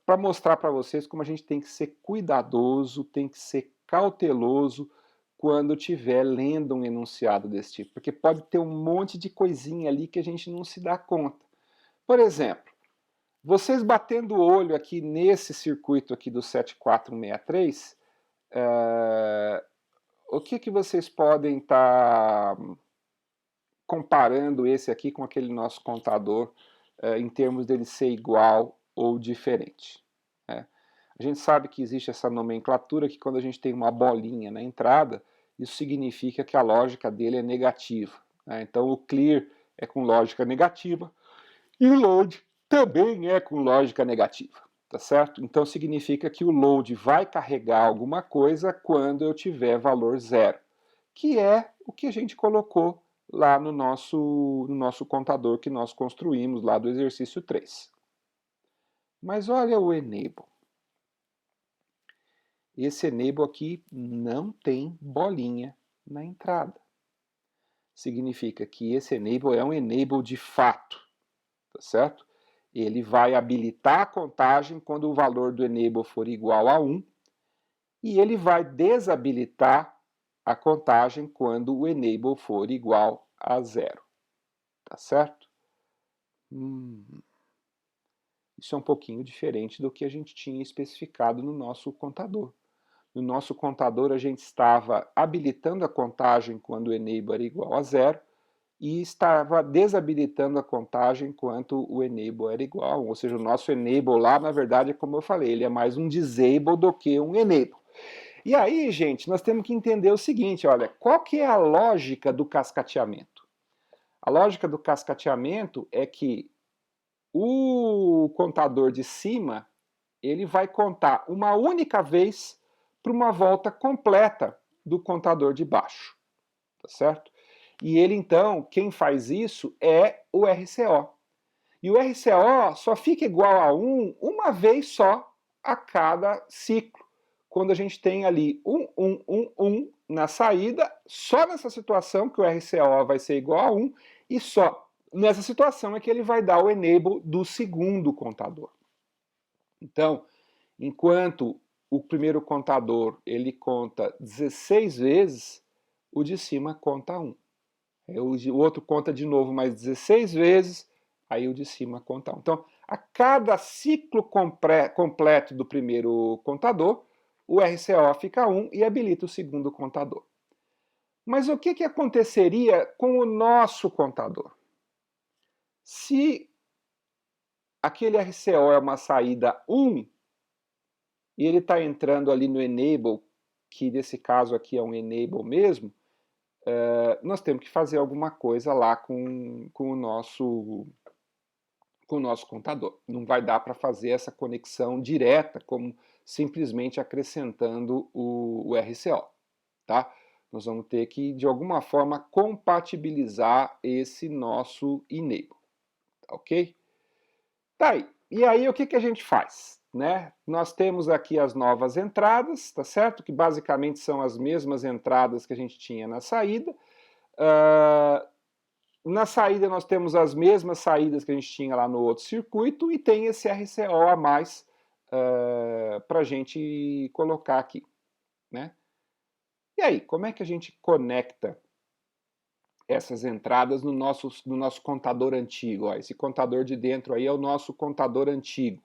Para mostrar para vocês como a gente tem que ser cuidadoso, tem que ser cauteloso quando estiver lendo um enunciado desse tipo, porque pode ter um monte de coisinha ali que a gente não se dá conta. Por exemplo, vocês batendo o olho aqui nesse circuito aqui do 7463, o que vocês podem estar comparando esse aqui com aquele nosso contador em termos dele ser igual ou diferente, né? A gente sabe que existe essa nomenclatura que quando a gente tem uma bolinha na entrada, isso significa que a lógica dele é negativa, né? Então o clear é com lógica negativa e o load também é com lógica negativa, tá certo? Então significa que o load vai carregar alguma coisa quando eu tiver valor zero, que é o que a gente colocou lá no nosso contador que nós construímos lá do exercício 3. Mas olha o enable. Esse enable aqui não tem bolinha na entrada. Significa que esse enable é um enable de fato, tá certo? Ele vai habilitar a contagem quando o valor do enable for igual a 1 e ele vai desabilitar a contagem quando o enable for igual a 0, tá certo? Isso é um pouquinho diferente do que a gente tinha especificado no nosso contador. No nosso contador, a gente estava habilitando a contagem quando o enable era igual a 0 e estava desabilitando a contagem quando o enable era igual a 1. Ou seja, o nosso enable lá, na verdade, é como eu falei, ele é mais um disable do que um enable. E aí, gente, nós temos que entender o seguinte, olha, qual que é a lógica do cascateamento? A lógica do cascateamento é que o contador de cima, ele vai contar uma única vez para uma volta completa do contador de baixo, tá certo? E ele, então, quem faz isso é o RCO. E o RCO só fica igual a 1 uma vez só a cada ciclo. Quando a gente tem ali 1 na saída, só nessa situação que o RCO vai ser igual a 1, e só nessa situação é que ele vai dar o enable do segundo contador. Então, enquanto o primeiro contador ele conta 16 vezes, o de cima conta 1. O outro conta de novo mais 16 vezes, aí o de cima conta 1. Então, a cada ciclo completo do primeiro contador, o RCO fica 1 e habilita o segundo contador. Mas o que aconteceria com o nosso contador? Se aquele RCO é uma saída 1, e ele está entrando ali no enable, que nesse caso aqui é um enable mesmo, nós temos que fazer alguma coisa lá com o nosso contador. Não vai dar para fazer essa conexão direta, como simplesmente acrescentando o RCO. Tá? Nós vamos ter que, de alguma forma, compatibilizar esse nosso enable. Tá, ok? Tá aí. E aí, o que a gente faz? Né? Nós temos aqui as novas entradas, tá certo? Que basicamente são as mesmas entradas que a gente tinha na saída. Na saída nós temos as mesmas saídas que a gente tinha lá no outro circuito e tem esse RCO a mais para a gente colocar aqui. Né? E aí, como é que a gente conecta essas entradas no nosso contador antigo? Ó, esse contador de dentro aí é o nosso contador antigo.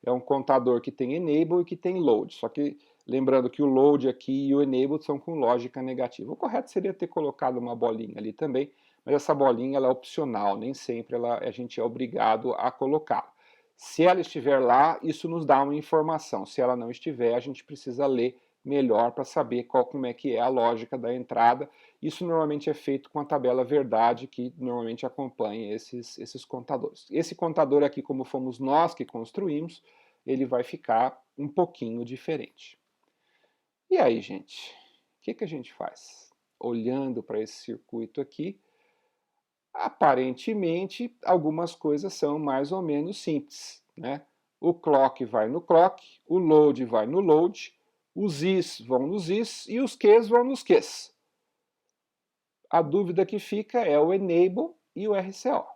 É um contador que tem enable e que tem load. Só que lembrando que o load aqui e o enable são com lógica negativa. O correto seria ter colocado uma bolinha ali também, mas essa bolinha ela é opcional, nem sempre a gente é obrigado a colocá-la. Se ela estiver lá, isso nos dá uma informação. Se ela não estiver, a gente precisa ler melhor para saber como é que é a lógica da entrada. Isso normalmente é feito com a tabela verdade, que normalmente acompanha esses contadores. Esse contador aqui, como fomos nós que construímos, ele vai ficar um pouquinho diferente. E aí, gente, o que a gente faz? Olhando para esse circuito aqui, aparentemente, algumas coisas são mais ou menos simples. Né? O clock vai no clock, o load vai no load, os is vão nos is e os qs vão nos qs. A dúvida que fica é o enable e o RCO.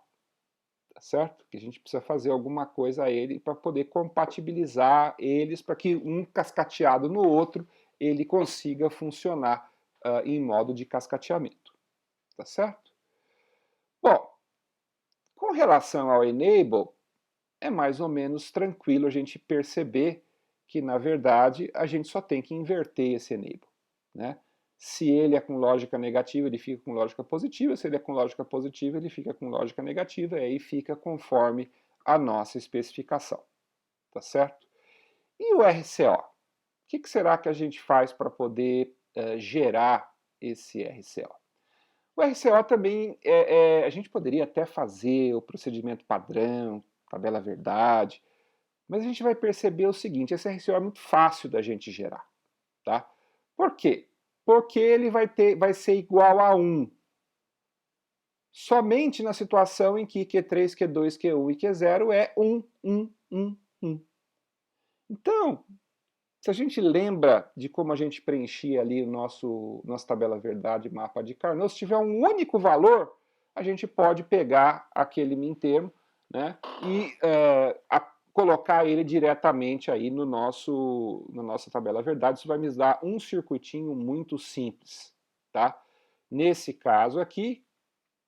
Tá certo? Que a gente precisa fazer alguma coisa a ele para poder compatibilizar eles, para que um cascateado no outro ele consiga funcionar em modo de cascateamento. Tá certo? Bom, com relação ao enable, é mais ou menos tranquilo a gente perceber que, na verdade, a gente só tem que inverter esse enable. Né? Se ele é com lógica negativa, ele fica com lógica positiva. Se ele é com lógica positiva, ele fica com lógica negativa. E aí fica conforme a nossa especificação. Tá certo? E o RCO? O que será que a gente faz para poder gerar esse RCO? O RCO também, a gente poderia até fazer o procedimento padrão, tabela verdade, mas a gente vai perceber o seguinte, esse RCO é muito fácil da gente gerar. Tá? Por quê? Porque ele vai ser igual a 1. Somente na situação em que Q3, Q2, Q1 e Q0 é 1, 1, 1, 1. Então, se a gente lembra de como a gente preenchia ali o nossa tabela verdade, mapa de Carnot, se tiver um único valor, a gente pode pegar aquele min termo, né, e colocar ele diretamente aí na nossa tabela verdade. Isso vai me dar um circuitinho muito simples. Tá? Nesse caso aqui,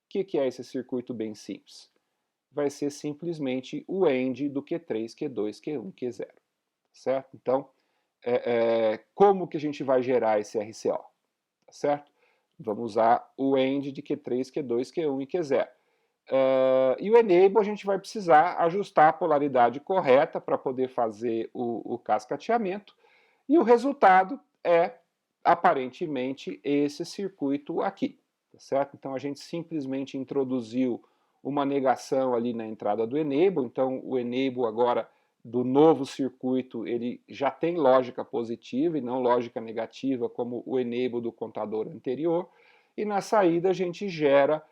o que é esse circuito bem simples? vai ser simplesmente o AND do Q3, Q2, Q1, Q0, certo? Então, como que a gente vai gerar esse RCO, tá certo? Vamos usar o AND de Q3, Q2, Q1 e Q0. E o Enable a gente vai precisar ajustar a polaridade correta para poder fazer o cascateamento, e o resultado é, aparentemente, esse circuito aqui, tá certo? Então a gente simplesmente introduziu uma negação ali na entrada do Enable, então o Enable agora do novo circuito, ele já tem lógica positiva e não lógica negativa como o Enable do contador anterior, e na saída a gente gera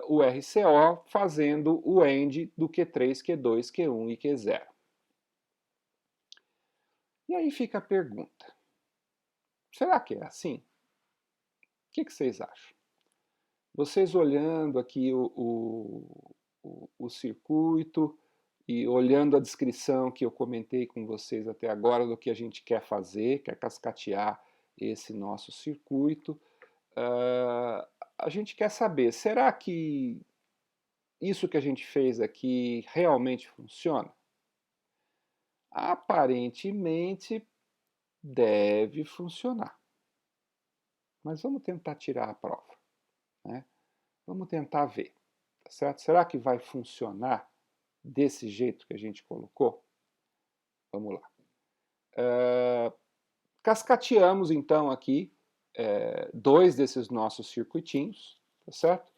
o RCO fazendo o AND do Q3, Q2, Q1 e Q0. E aí fica a pergunta, será que é assim? O que vocês acham? Vocês olhando aqui o circuito e olhando a descrição que eu comentei com vocês até agora do que a gente quer fazer, quer cascatear esse nosso circuito, a gente quer saber, será que isso que a gente fez aqui realmente funciona? Aparentemente deve funcionar. Mas vamos tentar tirar a prova, né? Vamos tentar ver, tá certo? Será que vai funcionar desse jeito que a gente colocou? Vamos lá. Cascateamos então aqui dois desses nossos circuitinhos, tá certo?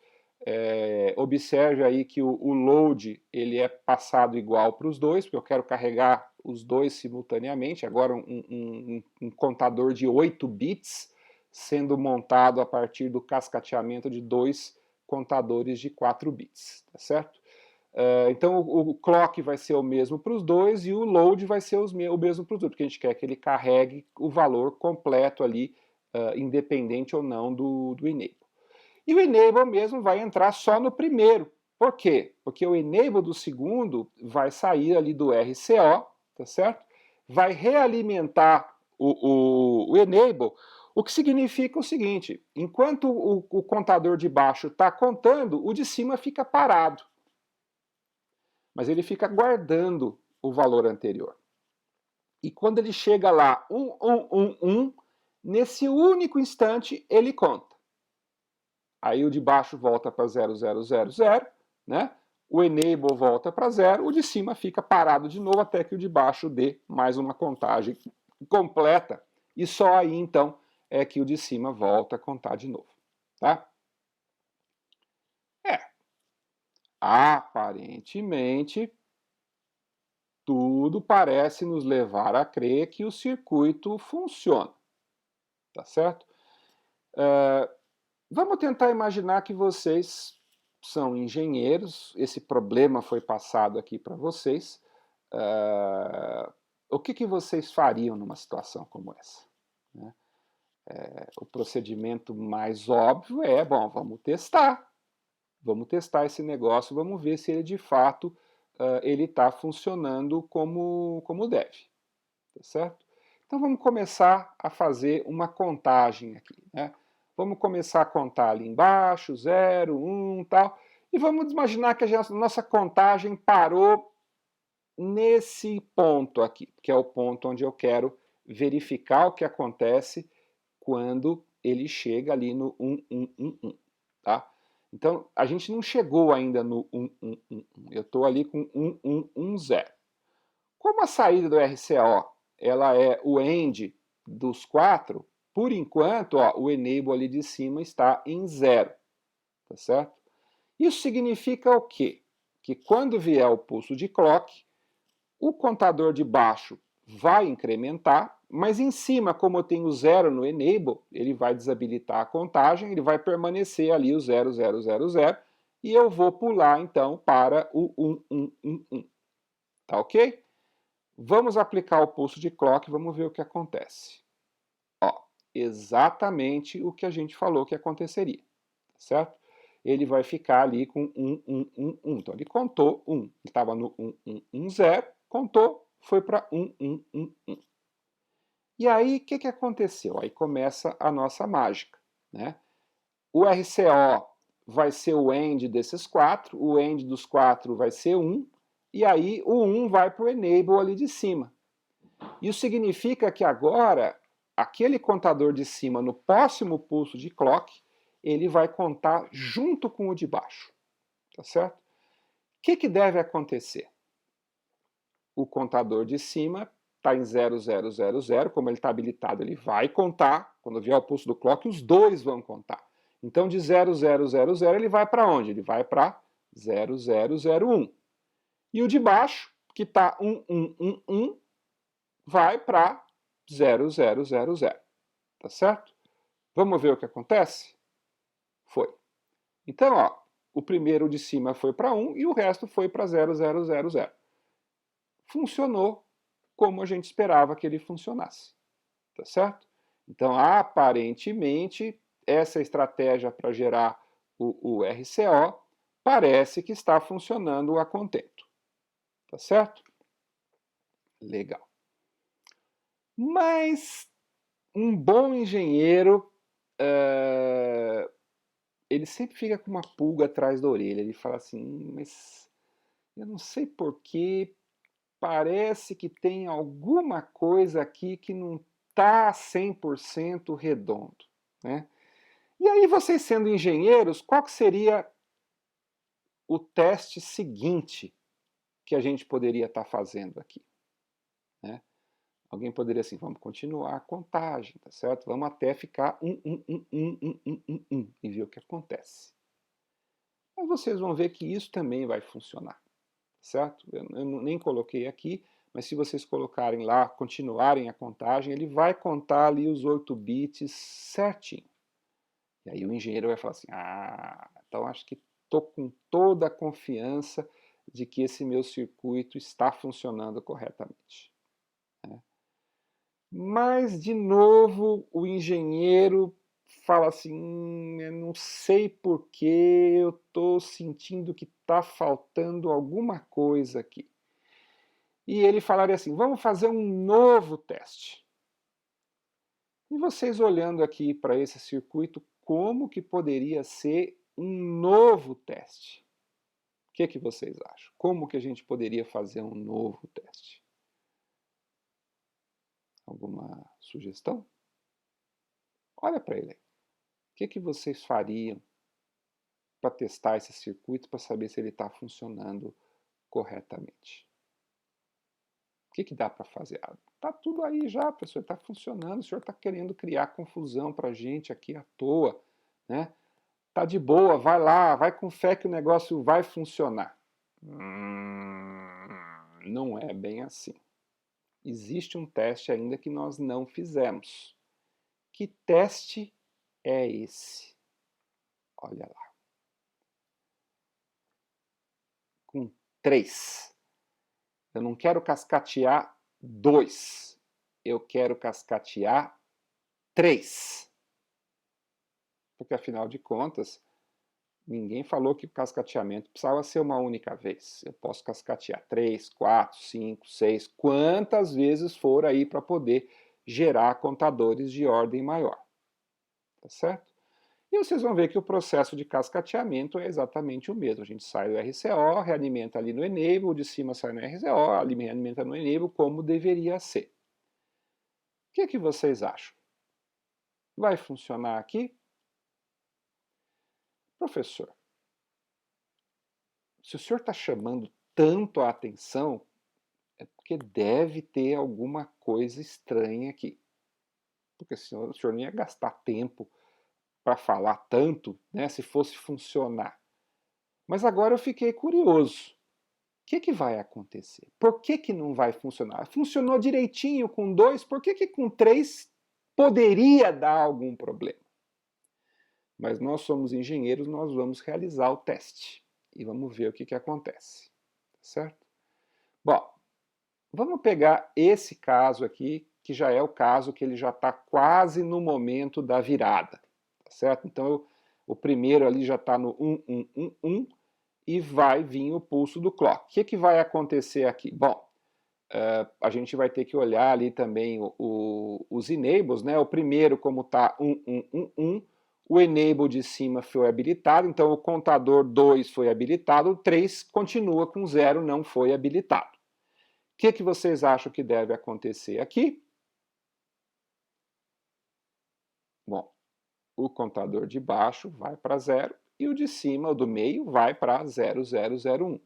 Observe aí que o load ele é passado igual para os dois, porque eu quero carregar os dois simultaneamente, agora um contador de 8 bits sendo montado a partir do cascateamento de dois contadores de 4 bits, tá certo? Então o clock vai ser o mesmo para os dois e o load vai ser o mesmo para os dois, porque a gente quer que ele carregue o valor completo ali, independente ou não do enable. E o enable mesmo vai entrar só no primeiro. Por quê? Porque o enable do segundo vai sair ali do RCO, tá certo? Vai realimentar o enable, o que significa o seguinte, enquanto o contador de baixo está contando, o de cima fica parado. Mas ele fica guardando o valor anterior. E quando ele chega lá, 1, nesse único instante ele conta. Aí o de baixo volta para 0, 0, 0, 0, né? O enable volta para 0, o de cima fica parado de novo até que o de baixo dê mais uma contagem completa. E só aí, então, é que o de cima volta a contar de novo. Tá? Aparentemente, tudo parece nos levar a crer que o circuito funciona. Tá certo? Vamos tentar imaginar que vocês são engenheiros, esse problema foi passado aqui para vocês. O que vocês fariam numa situação como essa? Né? O procedimento mais óbvio é, bom, vamos testar esse negócio, vamos ver se ele de fato ele está funcionando como deve, tá certo? Então vamos começar a fazer uma contagem aqui, né? Vamos começar a contar ali embaixo, 0, 1, tal, e vamos imaginar que a nossa contagem parou nesse ponto aqui, que é o ponto onde eu quero verificar o que acontece quando ele chega ali no 1, 1, 1, 1, tá? Então, a gente não chegou ainda no 1, 1, 1, 1. Eu estou ali com 1, 1, 1, 0. Como a saída do RCO ela é o AND dos 4, por enquanto, ó, o enable ali de cima está em 0, tá certo? Isso significa o quê? Que quando vier o pulso de clock, o contador de baixo vai incrementar, mas em cima, como eu tenho 0 no enable, ele vai desabilitar a contagem, ele vai permanecer ali o 0, 0, 0, 0, e eu vou pular então para o 1, 1, 1, 1. Tá ok? Vamos aplicar o pulso de clock e vamos ver o que acontece. Ó, exatamente o que a gente falou que aconteceria, certo? Ele vai ficar ali com 1, 1, 1, 1. Então ele contou 1, ele estava no 1, 1, 1, 0, contou, foi para 1, 1, 1, 1. E aí, o que aconteceu? Aí começa a nossa mágica, né? O RCO vai ser o AND desses 4, o AND dos 4 vai ser 1, e aí o 1 vai para o enable ali de cima. Isso significa que agora, aquele contador de cima, no próximo pulso de clock, ele vai contar junto com o de baixo, tá certo? O que deve acontecer? O contador de cima está em 0000, como ele está habilitado, ele vai contar, quando vier o pulso do clock, os dois vão contar. Então, de 0000, ele vai para onde? Ele vai para 0001. E o de baixo, que está 1111, vai para 0000. Tá certo? Vamos ver o que acontece? Foi. Então, ó, o primeiro de cima foi para 1 e o resto foi para 0000. Funcionou como a gente esperava que ele funcionasse. Tá certo? Então, aparentemente, essa estratégia para gerar o RCO parece que está funcionando a contento. Tá certo? Legal. Mas um bom engenheiro, ele sempre fica com uma pulga atrás da orelha. Ele fala assim, mas eu não sei porquê, parece que tem alguma coisa aqui que não está 100% redondo, né? E aí, vocês sendo engenheiros, qual que seria o teste seguinte que a gente poderia estar fazendo aqui, né? Alguém poderia assim, vamos continuar a contagem, tá certo? Vamos até ficar e ver o que acontece. Mas vocês vão ver que isso também vai funcionar, certo? Eu nem coloquei aqui, mas se vocês colocarem lá, continuarem a contagem, ele vai contar ali os 8 bits certinho. E aí o engenheiro vai falar assim, então acho que estou com toda a confiança de que esse meu circuito está funcionando corretamente. Mas, de novo, o engenheiro fala assim, eu não sei porquê, eu estou sentindo que está faltando alguma coisa aqui. E ele falaria assim, vamos fazer um novo teste. E vocês olhando aqui para esse circuito, como que poderia ser um novo teste? O que vocês acham? Como que a gente poderia fazer um novo teste? Alguma sugestão? Olha para ele aí. O que vocês fariam para testar esse circuito para saber se ele está funcionando corretamente? O que dá para fazer? Está tudo aí já, professor, está funcionando, o senhor está querendo criar confusão para a gente aqui à toa, né? Tá de boa, vai lá, vai com fé que o negócio vai funcionar. Não é bem assim. Existe um teste ainda que nós não fizemos. Que teste é esse? Olha lá. Com 3. Eu não quero cascatear 2. Eu quero cascatear 3. Porque, afinal de contas, ninguém falou que o cascateamento precisava ser uma única vez. Eu posso cascatear 3, 4, 5, 6, quantas vezes for aí para poder gerar contadores de ordem maior. Tá certo? E vocês vão ver que o processo de cascateamento é exatamente o mesmo. A gente sai do RCO, realimenta ali no enable, o de cima sai no RCO, alimenta no enable, como deveria ser. O que vocês acham? Vai funcionar aqui? Professor, se o senhor está chamando tanto a atenção, é porque deve ter alguma coisa estranha aqui. Porque senão o senhor não ia gastar tempo para falar tanto, né, se fosse funcionar. Mas agora eu fiquei curioso. O que vai acontecer? Por que não vai funcionar? Funcionou direitinho com 2, por que com 3 poderia dar algum problema? Mas nós somos engenheiros, nós vamos realizar o teste e vamos ver o que acontece, certo? Bom, vamos pegar esse caso aqui, que já é o caso que ele já está quase no momento da virada, tá certo? Então, o primeiro ali já está no 1111 e vai vir o pulso do clock. O que vai acontecer aqui? Bom, a gente vai ter que olhar ali também os enables, né? O primeiro, como está 1111, o enable de cima foi habilitado, então o contador 2 foi habilitado, o 3 continua com 0, não foi habilitado. O que vocês acham que deve acontecer aqui? Bom, o contador de baixo vai para 0 e o de cima, o do meio, vai para 0001.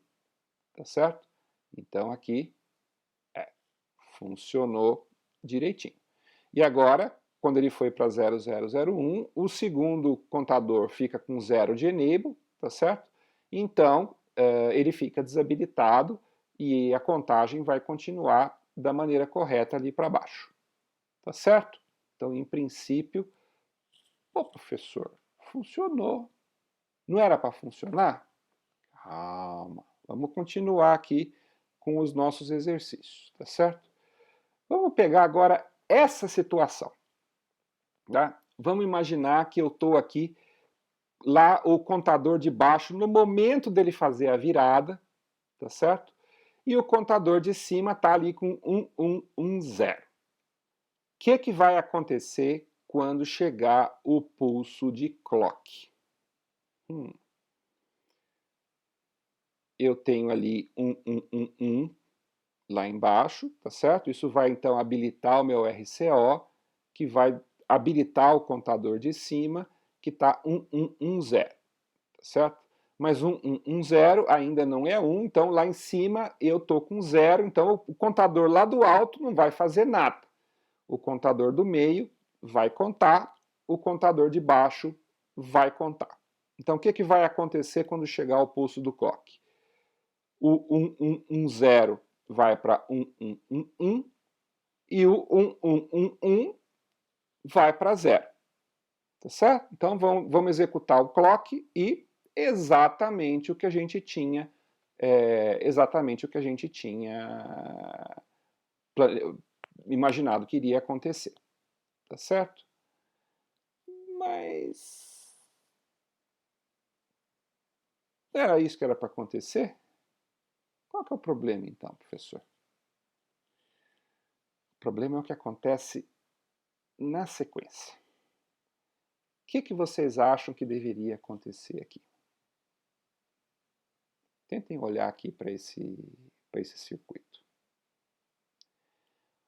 Tá certo? Então aqui funcionou direitinho. E agora, quando ele foi para 0001, o segundo contador fica com 0 de enable, tá certo? Então, ele fica desabilitado e a contagem vai continuar da maneira correta ali para baixo. Tá certo? Então, em princípio, pô, professor, funcionou. Não era para funcionar? Calma, vamos continuar aqui com os nossos exercícios, tá certo? Vamos pegar agora essa situação. Tá? Vamos imaginar que eu estou aqui, lá o contador de baixo, no momento dele fazer a virada, tá certo? E o contador de cima está ali com 1110. O que vai acontecer quando chegar o pulso de clock? Eu tenho ali 1111 lá embaixo, tá certo? Isso vai então habilitar o meu RCO, que vai habilitar o contador de cima, que está 1110, tá certo? Mas 1110 ainda não é 1, então lá em cima eu estou com 0, então o contador lá do alto não vai fazer nada. O contador do meio vai contar, o contador de baixo vai contar. Então o que vai acontecer quando chegar ao pulso do clock? O 1110 vai para 1111 e o 1111 vai para 0. Tá certo? Então vamos executar o clock e exatamente o que a gente tinha, imaginado que iria acontecer. Tá certo? Mas era isso que era para acontecer? Qual que é o problema então, professor? O problema é o que acontece na sequência. O que vocês acham que deveria acontecer aqui? Tentem olhar aqui para esse circuito.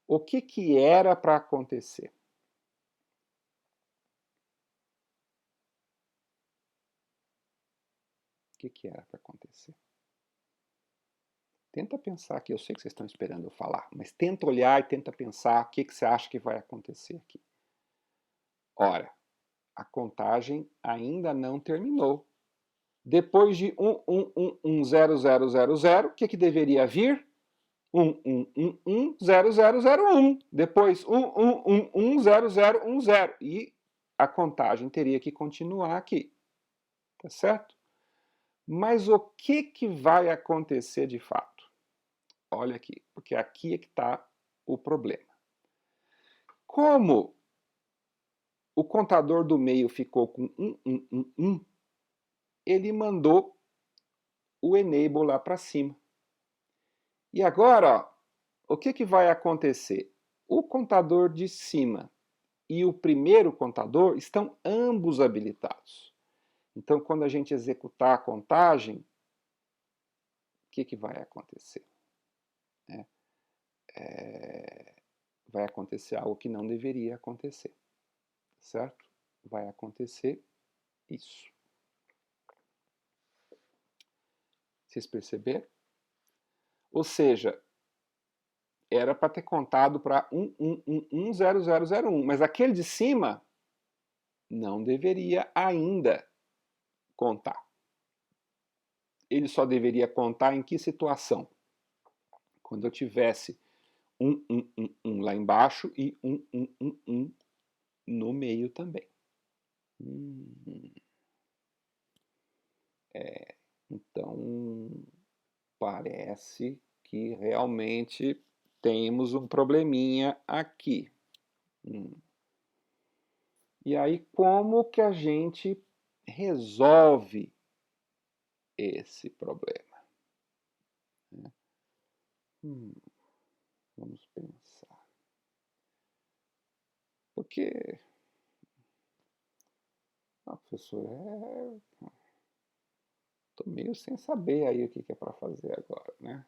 O que era para acontecer? O que era para acontecer? Tenta pensar aqui, eu sei que vocês estão esperando eu falar, mas tenta olhar e tenta pensar o que você acha que vai acontecer aqui. Ora, a contagem ainda não terminou. Depois de 11110000, o que deveria vir? 11110001. Depois 11110010. E a contagem teria que continuar aqui. Tá certo? Mas o que vai acontecer de fato? Olha aqui, porque aqui é que está o problema. Como o contador do meio ficou com 1111, ele mandou o enable lá para cima. E agora, ó, o que vai acontecer? O contador de cima e o primeiro contador estão ambos habilitados. Então, quando a gente executar a contagem, o que vai acontecer? Vai acontecer algo que não deveria acontecer, certo? Vai acontecer isso. Vocês perceberam? Ou seja, era para ter contado para 11110001, mas aquele de cima não deveria ainda contar. Ele só deveria contar em que situação? Quando eu tivesse 1111 lá embaixo e 1111 no meio também. Então, parece que realmente temos um probleminha aqui. E aí, como que a gente resolve esse problema? Vamos pensar. Porque professor, tô meio sem saber aí o que é para fazer agora, né?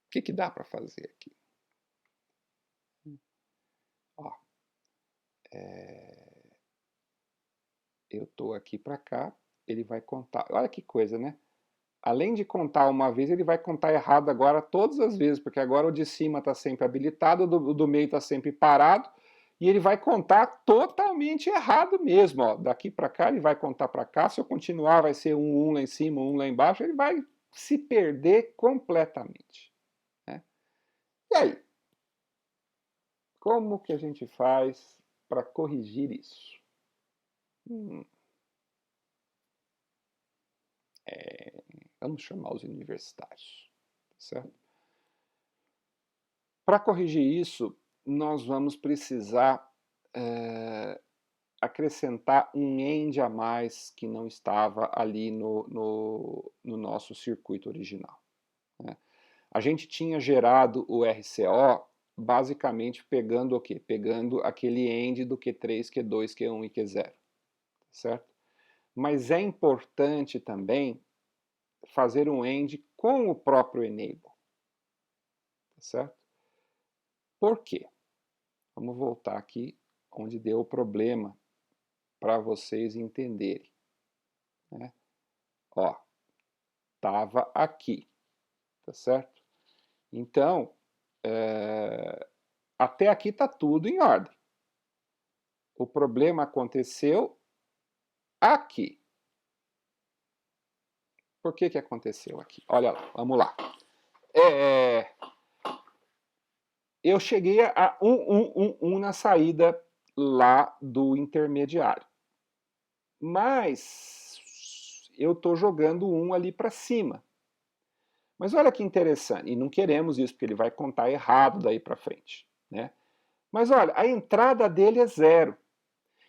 O que dá para fazer aqui? Ó, eu tô aqui para cá, ele vai contar. Olha que coisa, né? Além de contar uma vez, ele vai contar errado agora todas as vezes, porque agora o de cima está sempre habilitado, o do meio está sempre parado, e ele vai contar totalmente errado mesmo. Ó. Daqui para cá, ele vai contar para cá, se eu continuar vai ser um lá em cima, um lá embaixo, ele vai se perder completamente. Né? E aí? Como que a gente faz para corrigir isso? Vamos chamar os universitários, certo? Para corrigir isso, nós vamos precisar acrescentar um end a mais que não estava ali no nosso circuito original. Né? A gente tinha gerado o RCO basicamente pegando o quê? Pegando aquele end do Q3, Q2, Q1 e Q0, certo? Mas é importante também fazer um end com o próprio enable, certo? Por quê? Vamos voltar aqui onde deu o problema para vocês entenderem. Né? Ó, estava aqui, tá certo? Então, até aqui está tudo em ordem. O problema aconteceu aqui. Por que aconteceu aqui? Olha lá, vamos lá. Eu cheguei a 1 na saída lá do intermediário. Mas eu estou jogando 1 ali para cima. Mas olha que interessante, e não queremos isso, porque ele vai contar errado daí para frente. Né? Mas olha, a entrada dele é 0.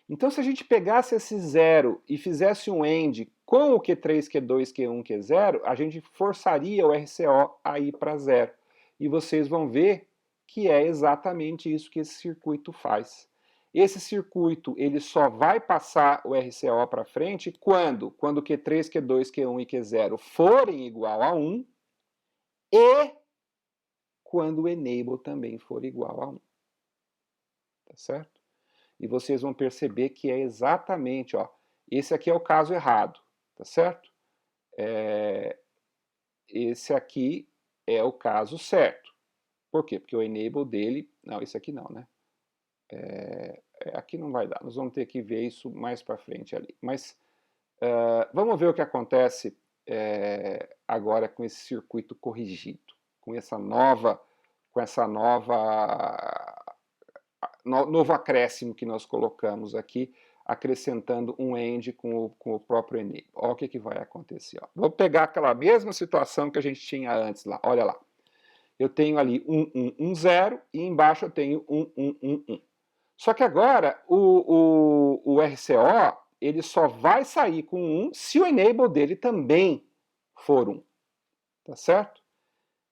Então, se a gente pegasse esse 0 e fizesse um end com o Q3, Q2, Q1, Q0, a gente forçaria o RCO a ir para 0. E vocês vão ver que é exatamente isso que esse circuito faz. Esse circuito ele só vai passar o RCO para frente quando Q3, Q2, Q1 e Q0 forem igual a 1 e quando o enable também for igual a 1. Tá certo? E vocês vão perceber que é exatamente, ó, esse aqui é o caso errado, tá certo? Esse aqui é o caso certo. Por quê? Porque o enable dele, não, esse aqui não, né? Aqui não vai dar, nós vamos ter que ver isso mais para frente ali. Mas vamos ver o que acontece agora com esse circuito corrigido, com essa nova novo acréscimo que nós colocamos aqui, acrescentando um end com o próprio enable. Olha o que vai acontecer. Ó. Vou pegar aquela mesma situação que a gente tinha antes lá. Olha lá. Eu tenho ali 0 e embaixo eu tenho 1. Só que agora o RCO ele só vai sair com 1 se o enable dele também for 1. Tá certo?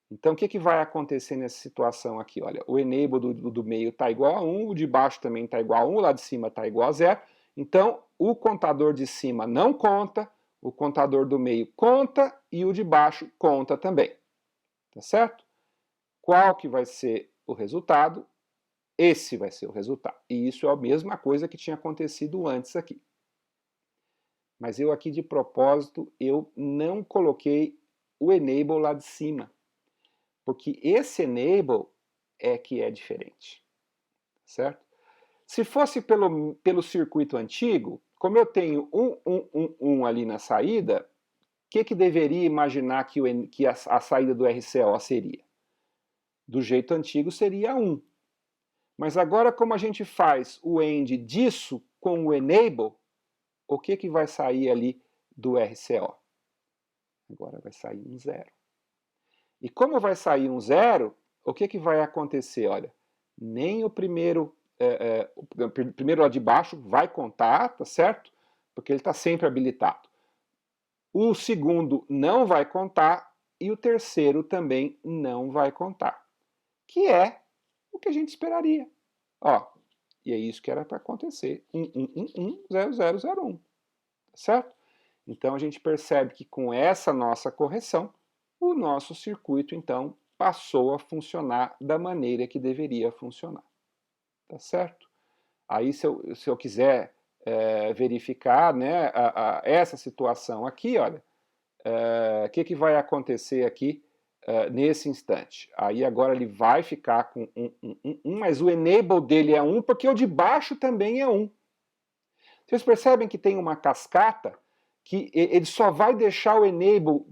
Então, o que vai acontecer nessa situação aqui? Olha, o enable do meio está igual a 1, o de baixo também está igual a 1, o lá de cima está igual a 0. Então, o contador de cima não conta, o contador do meio conta e o de baixo conta também. Tá certo? Qual que vai ser o resultado? Esse vai ser o resultado. E isso é a mesma coisa que tinha acontecido antes aqui. Mas eu aqui, de propósito, eu não coloquei o enable lá de cima. Porque esse enable é que é diferente, certo? Se fosse pelo circuito antigo, como eu tenho 1 ali na saída, o que deveria imaginar que a saída do RCO seria? Do jeito antigo seria 1. Mas agora, como a gente faz o end disso com o enable, o que vai sair ali do RCO? Agora vai sair 0. E como vai sair 0, o que vai acontecer? Olha, nem o primeiro lá de baixo vai contar, tá certo? Porque ele está sempre habilitado. O segundo não vai contar e o terceiro também não vai contar. Que é o que a gente esperaria. Ó, E é isso que era para acontecer, 11110001, certo? Então a gente percebe que com essa nossa correção, o nosso circuito então passou a funcionar da maneira que deveria funcionar, tá certo? Aí se eu quiser verificar, né, essa situação aqui, olha, o que vai acontecer aqui nesse instante? Aí agora ele vai ficar com 1, mas o enable dele é 1 porque o de baixo também é 1. Vocês percebem que tem uma cascata que ele só vai deixar o enable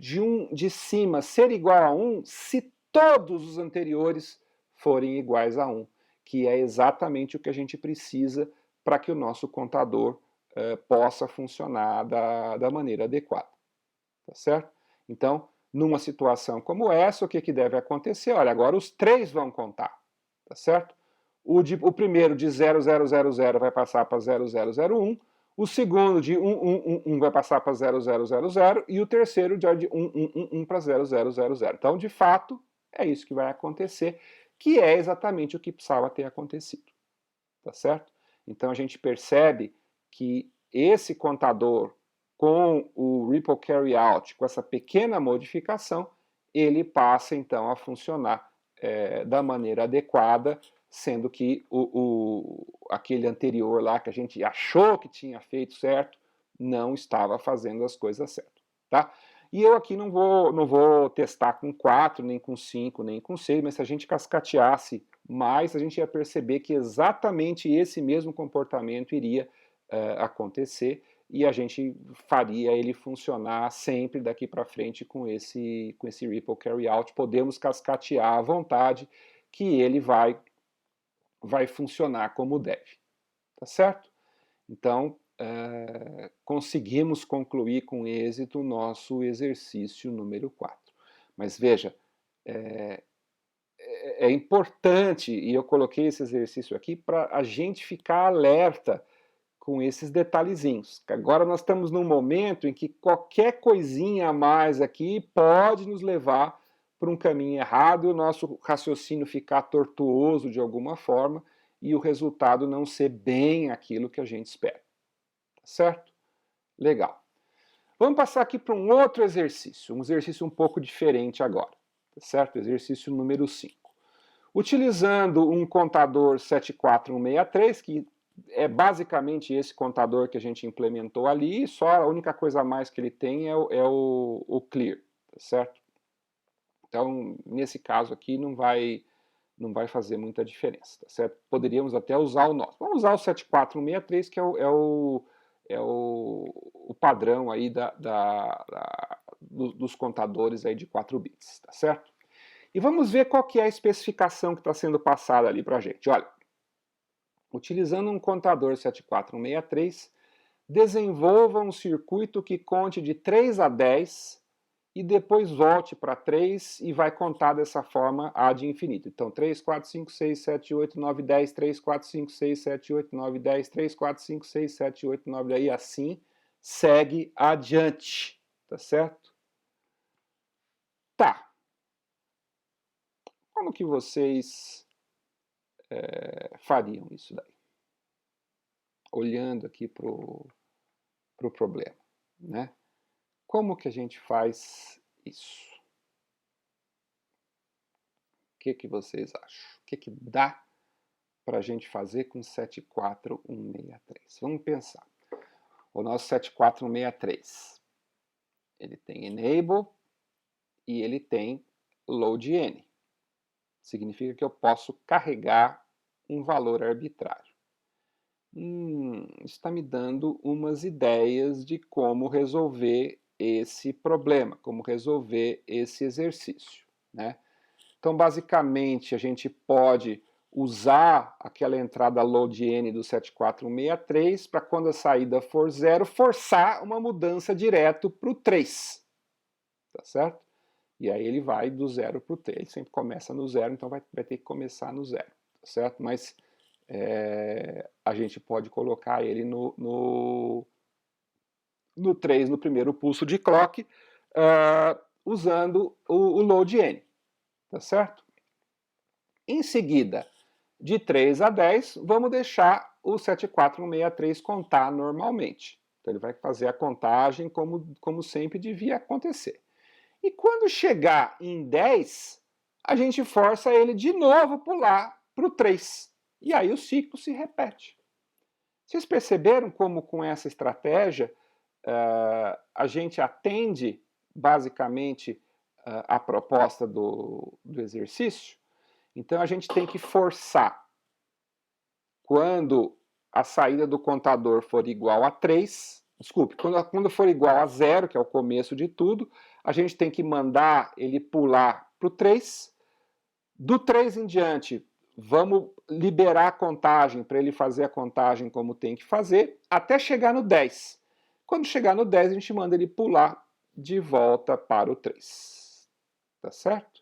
de cima ser igual a 1 se todos os anteriores forem iguais a 1, que é exatamente o que a gente precisa para que o nosso contador possa funcionar da maneira adequada. Tá certo? Então, numa situação como essa, o que deve acontecer? Olha, agora os 3 vão contar, tá certo? O primeiro de 0000 vai passar para 0001, o segundo de 1111 vai passar para 0000 e o terceiro de 1111 para 0000. Então, de fato, é isso que vai acontecer, que é exatamente o que precisava ter acontecido, tá certo? Então, a gente percebe que esse contador com o Ripple Carry Out, com essa pequena modificação, ele passa então a funcionar da maneira adequada, sendo que aquele anterior lá que a gente achou que tinha feito certo, não estava fazendo as coisas certas, tá? E eu aqui não vou testar com 4, nem com 5, nem com 6, mas se a gente cascateasse mais, a gente ia perceber que exatamente esse mesmo comportamento iria acontecer, e a gente faria ele funcionar sempre daqui para frente com esse Ripple Carry Out. Podemos cascatear à vontade que ele vai funcionar como deve, tá certo? Então, conseguimos concluir com êxito o nosso exercício número 4. Mas veja, é importante, e eu coloquei esse exercício aqui para a gente ficar alerta com esses detalhezinhos. Agora nós estamos num momento em que qualquer coisinha a mais aqui pode nos levar para um caminho errado e o nosso raciocínio ficar tortuoso de alguma forma e o resultado não ser bem aquilo que a gente espera. Tá certo? Legal. Vamos passar aqui para um outro exercício, um exercício um pouco diferente agora. Tá certo? Exercício número 5. Utilizando um contador 74163, que é basicamente esse contador que a gente implementou ali, só a única coisa a mais que ele tem é o clear, tá certo? Então, nesse caso aqui, não vai fazer muita diferença, tá certo? Poderíamos até usar o nosso. Vamos usar o 74163, que é o padrão aí dos contadores aí de 4 bits, tá certo? E vamos ver qual que é a especificação que está sendo passada ali para a gente. Olha, utilizando um contador 74163, desenvolva um circuito que conte de 3 a 10 e depois volte para 3 e vai contar dessa forma ad infinito. Então, 3, 4, 5, 6, 7, 8, 9, 10, 3, 4, 5, 6, 7, 8, 9, 10, 3, 4, 5, 6, 7, 8, 9, 10, e assim segue adiante, tá certo? Tá. Como que vocês fariam isso daí? Olhando aqui para o problema, né? Como que a gente faz isso? O que vocês acham? O que dá para a gente fazer com 74163? Vamos pensar. O nosso 74163, ele tem enable e ele tem load n. Significa que eu posso carregar um valor arbitrário. Está me dando umas ideias de como resolver esse problema, como resolver esse exercício, né? Então, basicamente, a gente pode usar aquela entrada load n do 74163 para, quando a saída for 0, forçar uma mudança direto para o 3, tá certo? E aí ele vai do 0 para o 3, ele sempre começa no 0, então vai ter que começar no 0, tá certo? Mas a gente pode colocar ele no 3, no primeiro pulso de clock, usando o load n, tá certo? Em seguida, De 3 a 10, vamos deixar o 74163 contar normalmente. Então ele vai fazer a contagem como sempre devia acontecer. E quando chegar em 10, a gente força ele de novo pular para o 3. E aí o ciclo se repete. Vocês perceberam como com essa estratégia a gente atende basicamente a proposta do exercício? Então a gente tem que forçar. Quando a saída do contador for igual a 3, desculpe, quando for igual a 0, que é o começo de tudo, a gente tem que mandar ele pular para o 3. Do 3 em diante, vamos liberar a contagem para ele fazer a contagem como tem que fazer, até chegar no 10. Quando chegar no 10, a gente manda ele pular de volta para o 3. Tá certo?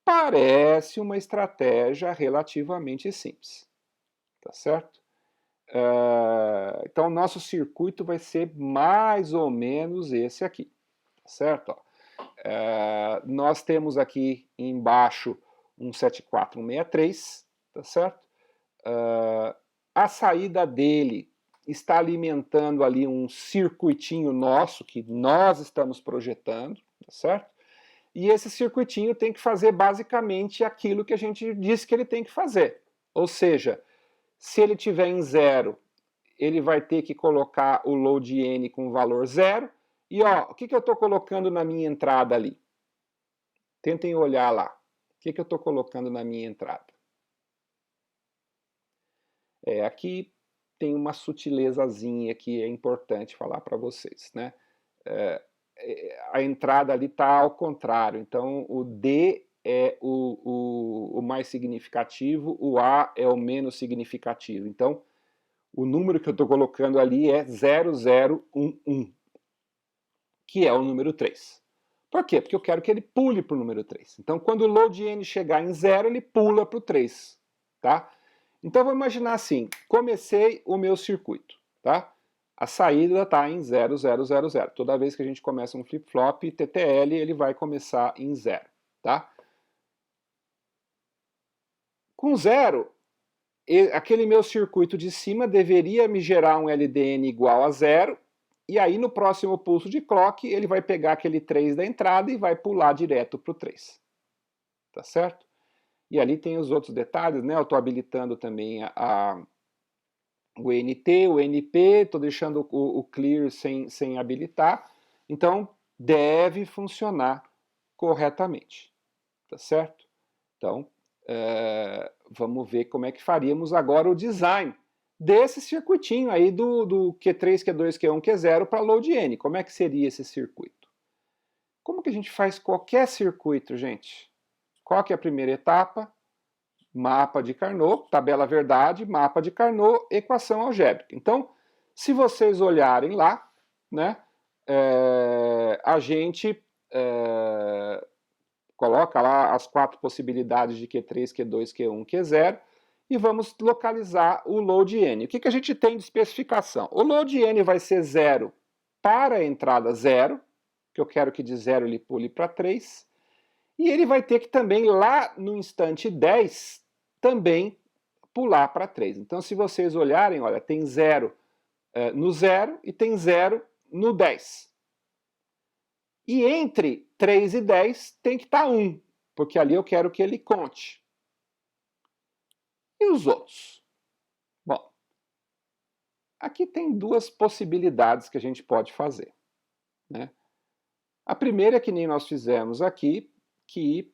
Parece uma estratégia relativamente simples. Tá certo? Então, o nosso circuito vai ser mais ou menos esse aqui. Tá certo? Nós temos aqui embaixo um 74163, tá certo? A saída dele está alimentando ali um circuitinho nosso, que nós estamos projetando, tá certo? E esse circuitinho tem que fazer basicamente aquilo que a gente disse que ele tem que fazer. Ou seja, se ele tiver em 0, ele vai ter que colocar o load N com valor 0. E ó, o que eu estou colocando na minha entrada ali? Tentem olhar lá. O que eu estou colocando na minha entrada? Aqui tem uma sutilezazinha que é importante falar para vocês, né? A entrada ali está ao contrário. Então, o D é o mais significativo, o A é o menos significativo. Então, o número que eu estou colocando ali é 0011, que é o número 3. Por quê? Porque eu quero que ele pule para o número 3. Então, quando o load N chegar em 0, ele pula para o 3. Tá? Então, vou imaginar assim, comecei o meu circuito. Tá? A saída está em 0000. Toda vez que a gente começa um flip-flop TTL, ele vai começar em 0. Tá? Com 0, aquele meu circuito de cima deveria me gerar um LDN igual a 0, e aí no próximo pulso de clock ele vai pegar aquele 3 da entrada e vai pular direto para o 3. Tá certo? E ali tem os outros detalhes, né? Eu estou habilitando também o NT, o NP, estou deixando o clear sem habilitar. Então, deve funcionar corretamente. Tá certo? Então, vamos ver como é que faríamos agora o design desse circuitinho aí do Q3, Q2, Q1, Q0 para load N. Como é que seria esse circuito? Como que a gente faz qualquer circuito, gente? Qual que é a primeira etapa? Mapa de Carnot, tabela verdade, mapa de Carnot, equação algébrica. Então, se vocês olharem lá, né, a gente coloca lá as 4 possibilidades de Q3, Q2, Q1, Q0 e vamos localizar o load N. O que a gente tem de especificação? O load N vai ser 0 para a entrada 0, que eu quero que de 0 ele pule para 3, e ele vai ter que também lá no instante 10 também pular para 3. Então, se vocês olharem, olha, tem 0 no 0 e tem 0 no 10. E entre 3 e 10 tem que estar 1, porque ali eu quero que ele conte. E os outros? Bom, aqui tem 2 possibilidades que a gente pode fazer. Né? A primeira é que nem nós fizemos aqui, que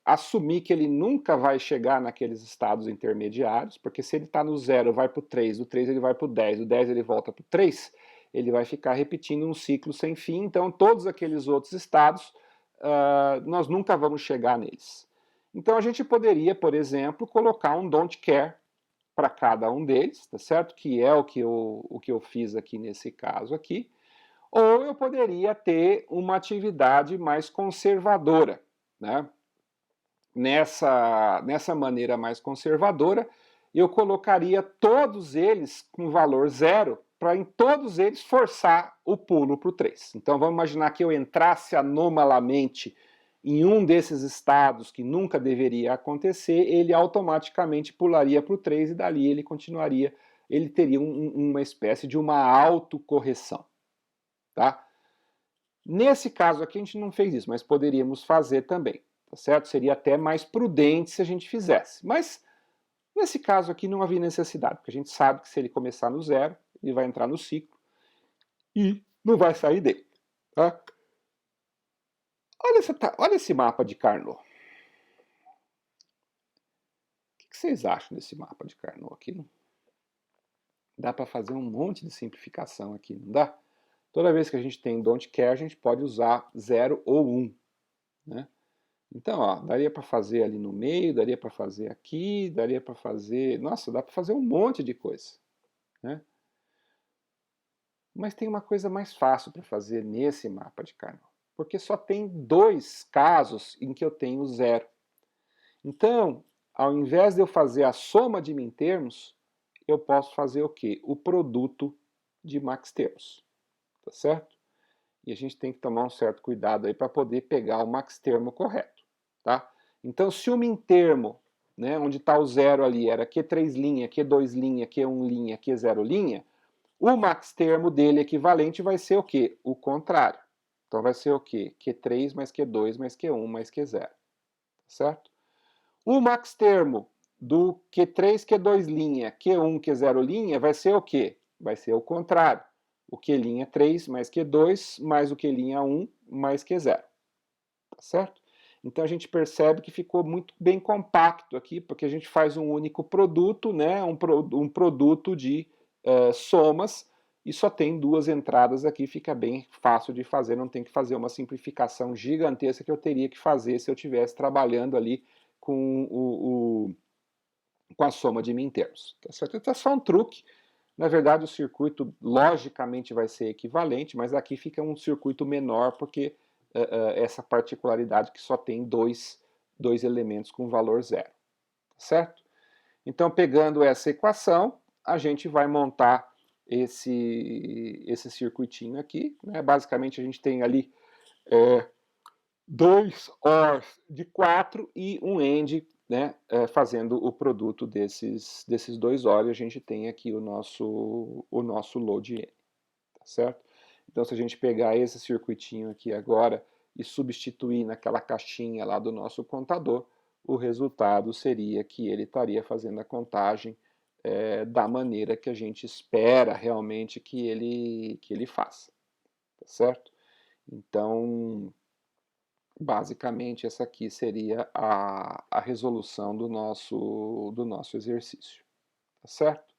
assumir que ele nunca vai chegar naqueles estados intermediários, porque se ele está no 0, vai para o 3, do 3 ele vai para o 10, do 10 ele volta para o 3, ele vai ficar repetindo um ciclo sem fim, então todos aqueles outros estados, nós nunca vamos chegar neles. Então a gente poderia, por exemplo, colocar um don't care para cada um deles, tá certo? Que é o que eu fiz aqui nesse caso aqui. Ou eu poderia ter uma atividade mais conservadora, né? Nessa maneira mais conservadora, eu colocaria todos eles com valor 0, para em todos eles forçar o pulo para o 3. Então vamos imaginar que eu entrasse anomalamente em um desses estados que nunca deveria acontecer, ele automaticamente pularia para o 3 e dali ele continuaria, ele teria uma espécie de uma autocorreção. Tá? Nesse caso aqui a gente não fez isso, mas poderíamos fazer também, tá certo? Seria até mais prudente se a gente fizesse. Mas nesse caso aqui não havia necessidade, porque a gente sabe que se ele começar no zero, ele vai entrar no ciclo e não vai sair dele. Tá? Olha esse mapa de Carnot. O que vocês acham desse mapa de Carnot aqui? Dá para fazer um monte de simplificação aqui, não dá? Toda vez que a gente tem don't care, a gente pode usar 0 ou 1. Né? Então, ó, daria para fazer ali no meio, daria para fazer aqui, daria para fazer... Nossa, dá para fazer um monte de coisa. Né? Mas tem uma coisa mais fácil para fazer nesse mapa de Carnot. Porque só tem 2 casos em que eu tenho 0. Então, ao invés de eu fazer a soma de mintermos, eu posso fazer o quê? O produto de maxtermos. Tá certo? E a gente tem que tomar um certo cuidado aí para poder pegar o maxtermo correto. Tá? Então, se o mintermo, né, onde está o 0 ali, era Q3', Q2', Q1', Q0', o maxtermo dele equivalente vai ser o quê? O contrário. Então vai ser o quê? Q3 mais Q2 mais Q1 mais Q0. Tá certo? O maxtermo do Q3, Q2', Q1, Q0' vai ser o quê? Vai ser o contrário. O Q'3 mais Q2 mais o Q'1 mais Q0. Tá certo? Então a gente percebe que ficou muito bem compacto aqui, porque a gente faz um único produto, né? um produto de somas, e só tem 2 entradas aqui, fica bem fácil de fazer, não tem que fazer uma simplificação gigantesca que eu teria que fazer se eu estivesse trabalhando ali com com a soma de mintermos. Tá certo? Então é só um truque. Na verdade, o circuito logicamente vai ser equivalente, mas aqui fica um circuito menor, porque essa particularidade que só tem dois elementos com valor zero. Tá certo? Então, pegando essa equação, a gente vai montar esse circuitinho aqui. Né? Basicamente, a gente tem ali 2 ORs de 4 e um AND, né, fazendo o produto desses 2 OR, e a gente tem aqui o nosso load N, tá certo? Então, se a gente pegar esse circuitinho aqui agora e substituir naquela caixinha lá do nosso contador, o resultado seria que ele estaria fazendo a contagem da maneira que a gente espera realmente que ele faça, tá certo? Então, basicamente, essa aqui seria a resolução do nosso exercício. Tá certo?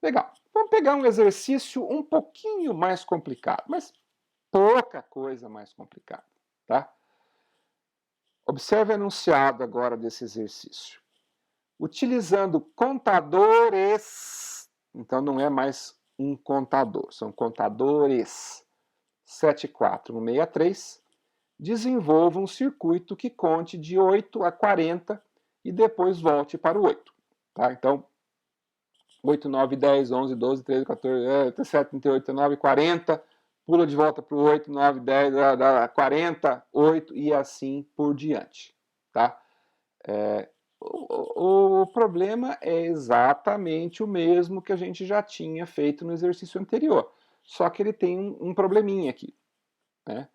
Legal. Vamos pegar um exercício um pouquinho mais complicado, mas pouca coisa mais complicada. Tá? Observe o enunciado agora desse exercício. Utilizando contadores, então não é mais um contador, são contadores 74163, desenvolva um circuito que conte de 8 a 40 e depois volte para o 8. Tá? Então, 8, 9, 10, 11, 12, 13, 14, 17, 38, 39, 40, pula de volta para o 8, 9, 10, 40, 8 e assim por diante. Tá? O problema é exatamente o mesmo que a gente já tinha feito no exercício anterior, só que ele tem um probleminha aqui. Né?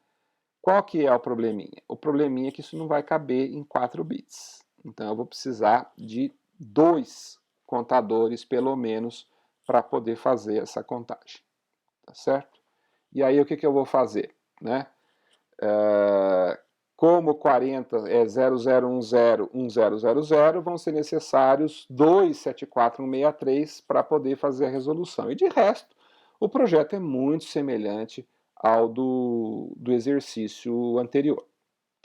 Qual que é o probleminha? O probleminha é que isso não vai caber em 4 bits. Então eu vou precisar de 2 contadores, pelo menos, para poder fazer essa contagem. Tá certo? E aí o que eu vou fazer? Né? Como 40 é 00101000, vão ser necessários 2 74163 para poder fazer a resolução. E de resto, o projeto é muito semelhante ao do exercício anterior.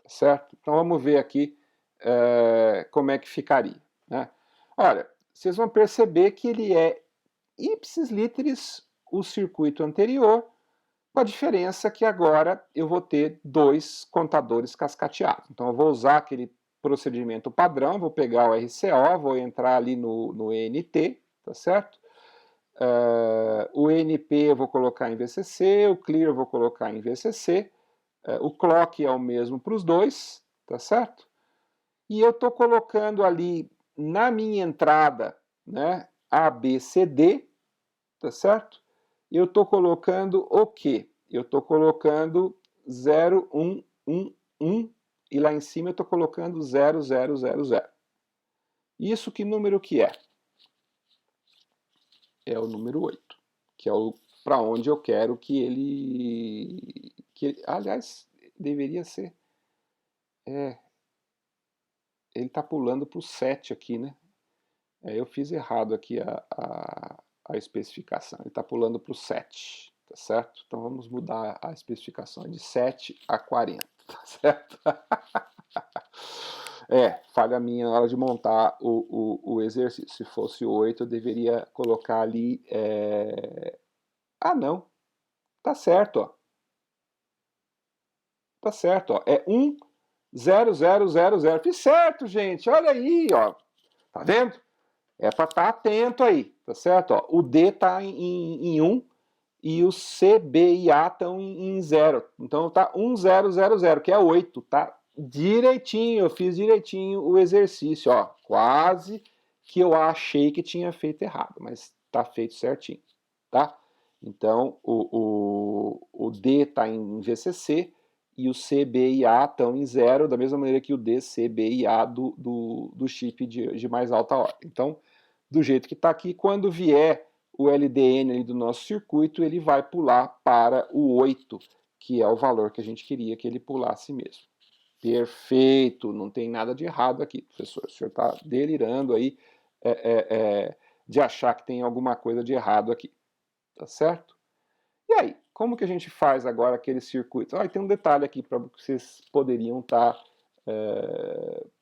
Tá certo? Então vamos ver aqui como é que ficaria. Né? Olha, vocês vão perceber que ele é ipsis literis o circuito anterior, com a diferença que agora eu vou ter 2 contadores cascateados. Então eu vou usar aquele procedimento padrão, vou pegar o RCO, vou entrar ali no ENT, tá certo? O ENP eu vou colocar em VCC, o Clear eu vou colocar em VCC, o clock é o mesmo para os dois, tá certo? E eu estou colocando ali na minha entrada, né, A, B, C, D, tá certo? Eu estou colocando o quê? Eu estou colocando 0, 1, 1, 1, e lá em cima eu estou colocando 0, 0, 0, 0. Isso que número que é? É o número 8, que é o para onde eu quero que aliás, deveria ser. Ele está pulando para o 7 aqui, né? Eu fiz errado aqui a especificação. Ele está pulando para o 7, tá certo? Então vamos mudar a especificação de 7 a 40, tá certo? Falha minha na hora de montar o exercício. Se fosse 8, eu deveria colocar ali. Ah, não. Tá certo, ó. Tá certo, ó. É 1, 0, 0, 0, 0. Fiz certo, gente. Olha aí, ó. Tá vendo? É para estar atento aí, tá certo? Ó, o D está em 1 e o C, B e A estão em 0. Então tá 1, 0, 0, 0, que é 8. Tá direitinho, eu fiz direitinho o exercício, ó. Quase que eu achei que tinha feito errado, mas tá feito certinho, tá? Então o D está em VCC e o C, B e A estão em 0, da mesma maneira que o D, C, B e A do chip de mais alta ordem. Então, do jeito que está aqui, quando vier o LDN ali do nosso circuito, ele vai pular para o 8, que é o valor que a gente queria que ele pulasse mesmo. Perfeito, não tem nada de errado aqui, professor. O senhor está delirando aí de achar que tem alguma coisa de errado aqui, tá certo? E aí, como que a gente faz agora aquele circuito? Tem um detalhe aqui para vocês poderiam estar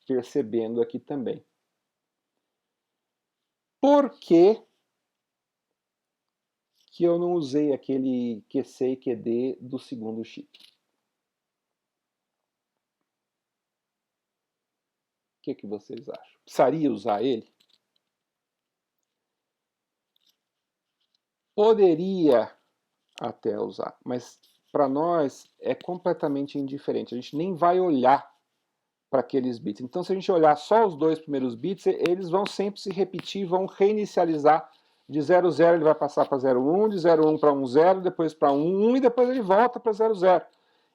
percebendo aqui também. Por que eu não usei aquele QC e QD do segundo chip? O que vocês acham? Precisaria usar ele? Poderia até usar, mas para nós é completamente indiferente. A gente nem vai olhar para aqueles bits. Então, se a gente olhar só os dois primeiros bits, eles vão sempre se repetir, vão reinicializar. De 0, 0 ele vai passar para 0, 1, de 0, 1 para 1, 0, depois para 1, 1 e depois ele volta para 0, 0.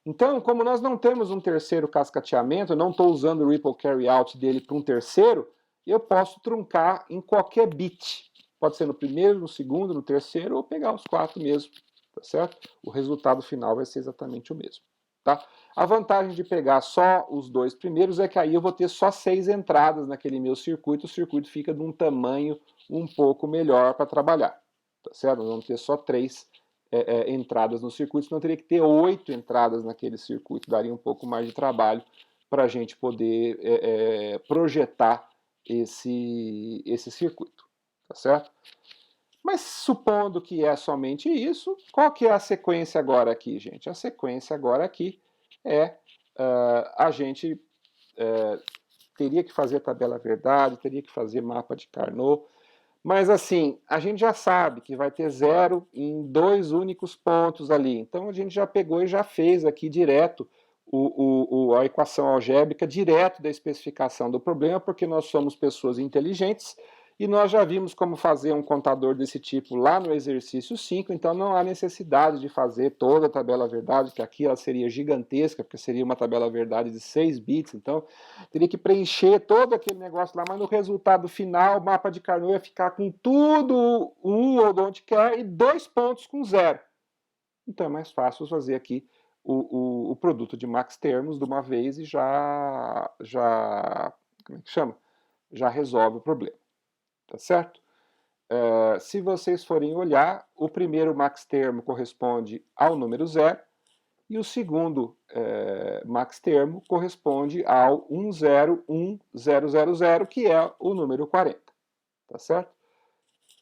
Então, como nós não temos um terceiro cascateamento, eu não estou usando o Ripple Carry Out dele para um terceiro, eu posso truncar em qualquer bit. Pode ser no primeiro, no segundo, no terceiro, ou pegar os 4 mesmo, tá certo? O resultado final vai ser exatamente o mesmo, tá? A vantagem de pegar só os dois primeiros é que aí eu vou ter só 6 entradas naquele meu circuito, o circuito fica de um tamanho um pouco melhor para trabalhar, tá certo? Nós vamos ter só 3 entradas no circuito, senão teria que ter 8 entradas naquele circuito, daria um pouco mais de trabalho para a gente poder projetar esse circuito, tá certo? Mas supondo que é somente isso, qual que é a sequência agora aqui, gente? A sequência agora aqui é a gente teria que fazer a tabela verdade, teria que fazer mapa de Carnot, mas assim, a gente já sabe que vai ter 0 em 2 únicos pontos ali. Então a gente já pegou e já fez aqui direto a equação algébrica direto da especificação do problema, porque nós somos pessoas inteligentes e nós já vimos como fazer um contador desse tipo lá no exercício 5, então não há necessidade de fazer toda a tabela verdade, que aqui ela seria gigantesca, porque seria uma tabela verdade de 6 bits, então teria que preencher todo aquele negócio lá, mas no resultado final o mapa de Carnot ia ficar com tudo 1 ou onde quer e 2 pontos com 0. Então é mais fácil fazer aqui o produto de max termos de uma vez e como é que chama? Já resolve o problema, tá certo? Se vocês forem olhar, o primeiro max termo corresponde ao número 0 e o segundo max termo corresponde ao 101000, que é o número 40, tá certo?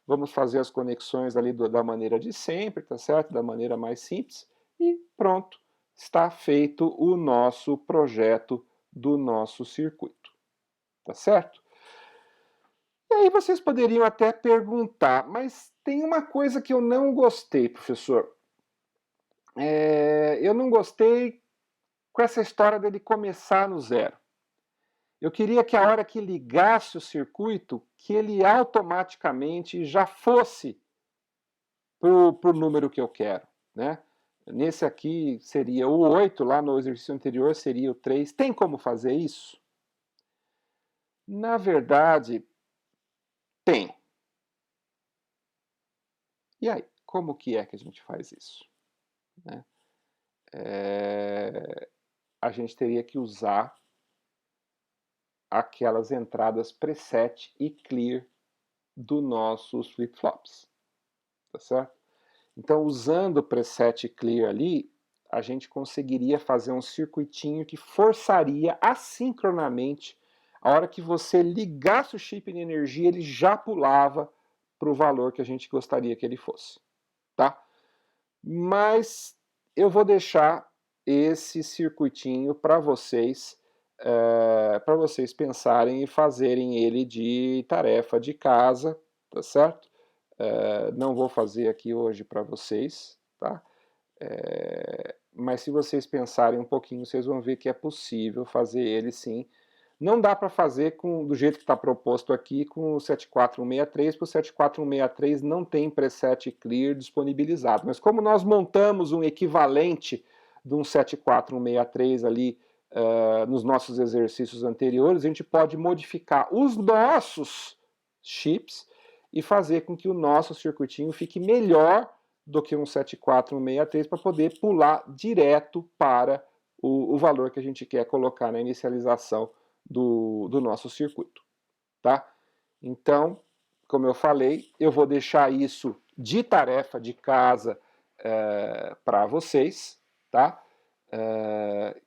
Vamos fazer as conexões ali da maneira de sempre, tá certo? Da maneira mais simples e pronto, está feito o nosso projeto do nosso circuito, tá certo? E aí vocês poderiam até perguntar, mas tem uma coisa que eu não gostei, professor. Eu não gostei com essa história dele começar no zero. Eu queria que a hora que ligasse o circuito, que ele automaticamente já fosse para o número que eu quero, né? Nesse aqui seria o 8, lá no exercício anterior seria o 3. Tem como fazer isso? Na verdade, tem. E aí, como que é que a gente faz isso? Né? A gente teria que usar aquelas entradas preset e clear dos nossos flip-flops, tá certo? Então, usando o preset clear ali, a gente conseguiria fazer um circuitinho que forçaria assincronamente, a hora que você ligasse o chip de energia, ele já pulava para o valor que a gente gostaria que ele fosse, tá? Mas eu vou deixar esse circuitinho para vocês pensarem e fazerem ele de tarefa de casa, tá certo? Não vou fazer aqui hoje para vocês, tá? Mas se vocês pensarem um pouquinho, vocês vão ver que é possível fazer ele sim. Não dá para fazer do jeito que está proposto aqui com o 74163, porque o 74163 não tem preset clear disponibilizado. Mas como nós montamos um equivalente de um 74163 ali nos nossos exercícios anteriores, a gente pode modificar os nossos chips e fazer com que o nosso circuitinho fique melhor do que um 74163 para poder pular direto para o valor que a gente quer colocar na inicialização do nosso circuito, tá? Então, como eu falei, eu vou deixar isso de tarefa de casa para vocês, tá?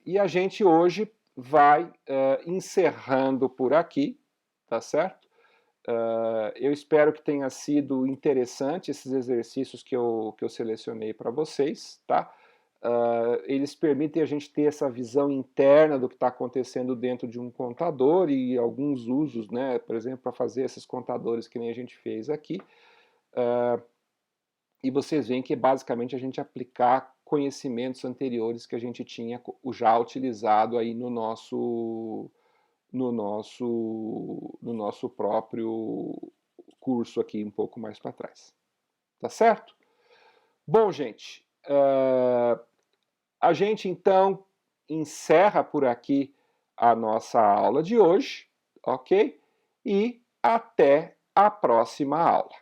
E a gente hoje vai encerrando por aqui, tá certo? Eu espero que tenha sido interessante esses exercícios que eu selecionei para vocês, tá? Eles permitem a gente ter essa visão interna do que está acontecendo dentro de um contador e alguns usos, né? Por exemplo, para fazer esses contadores que nem a gente fez aqui. E vocês veem que é basicamente a gente aplicar conhecimentos anteriores que a gente tinha já utilizado aí no nosso próprio curso aqui um pouco mais para trás. Tá certo? Bom, gente, a gente então encerra por aqui a nossa aula de hoje, ok? E até a próxima aula.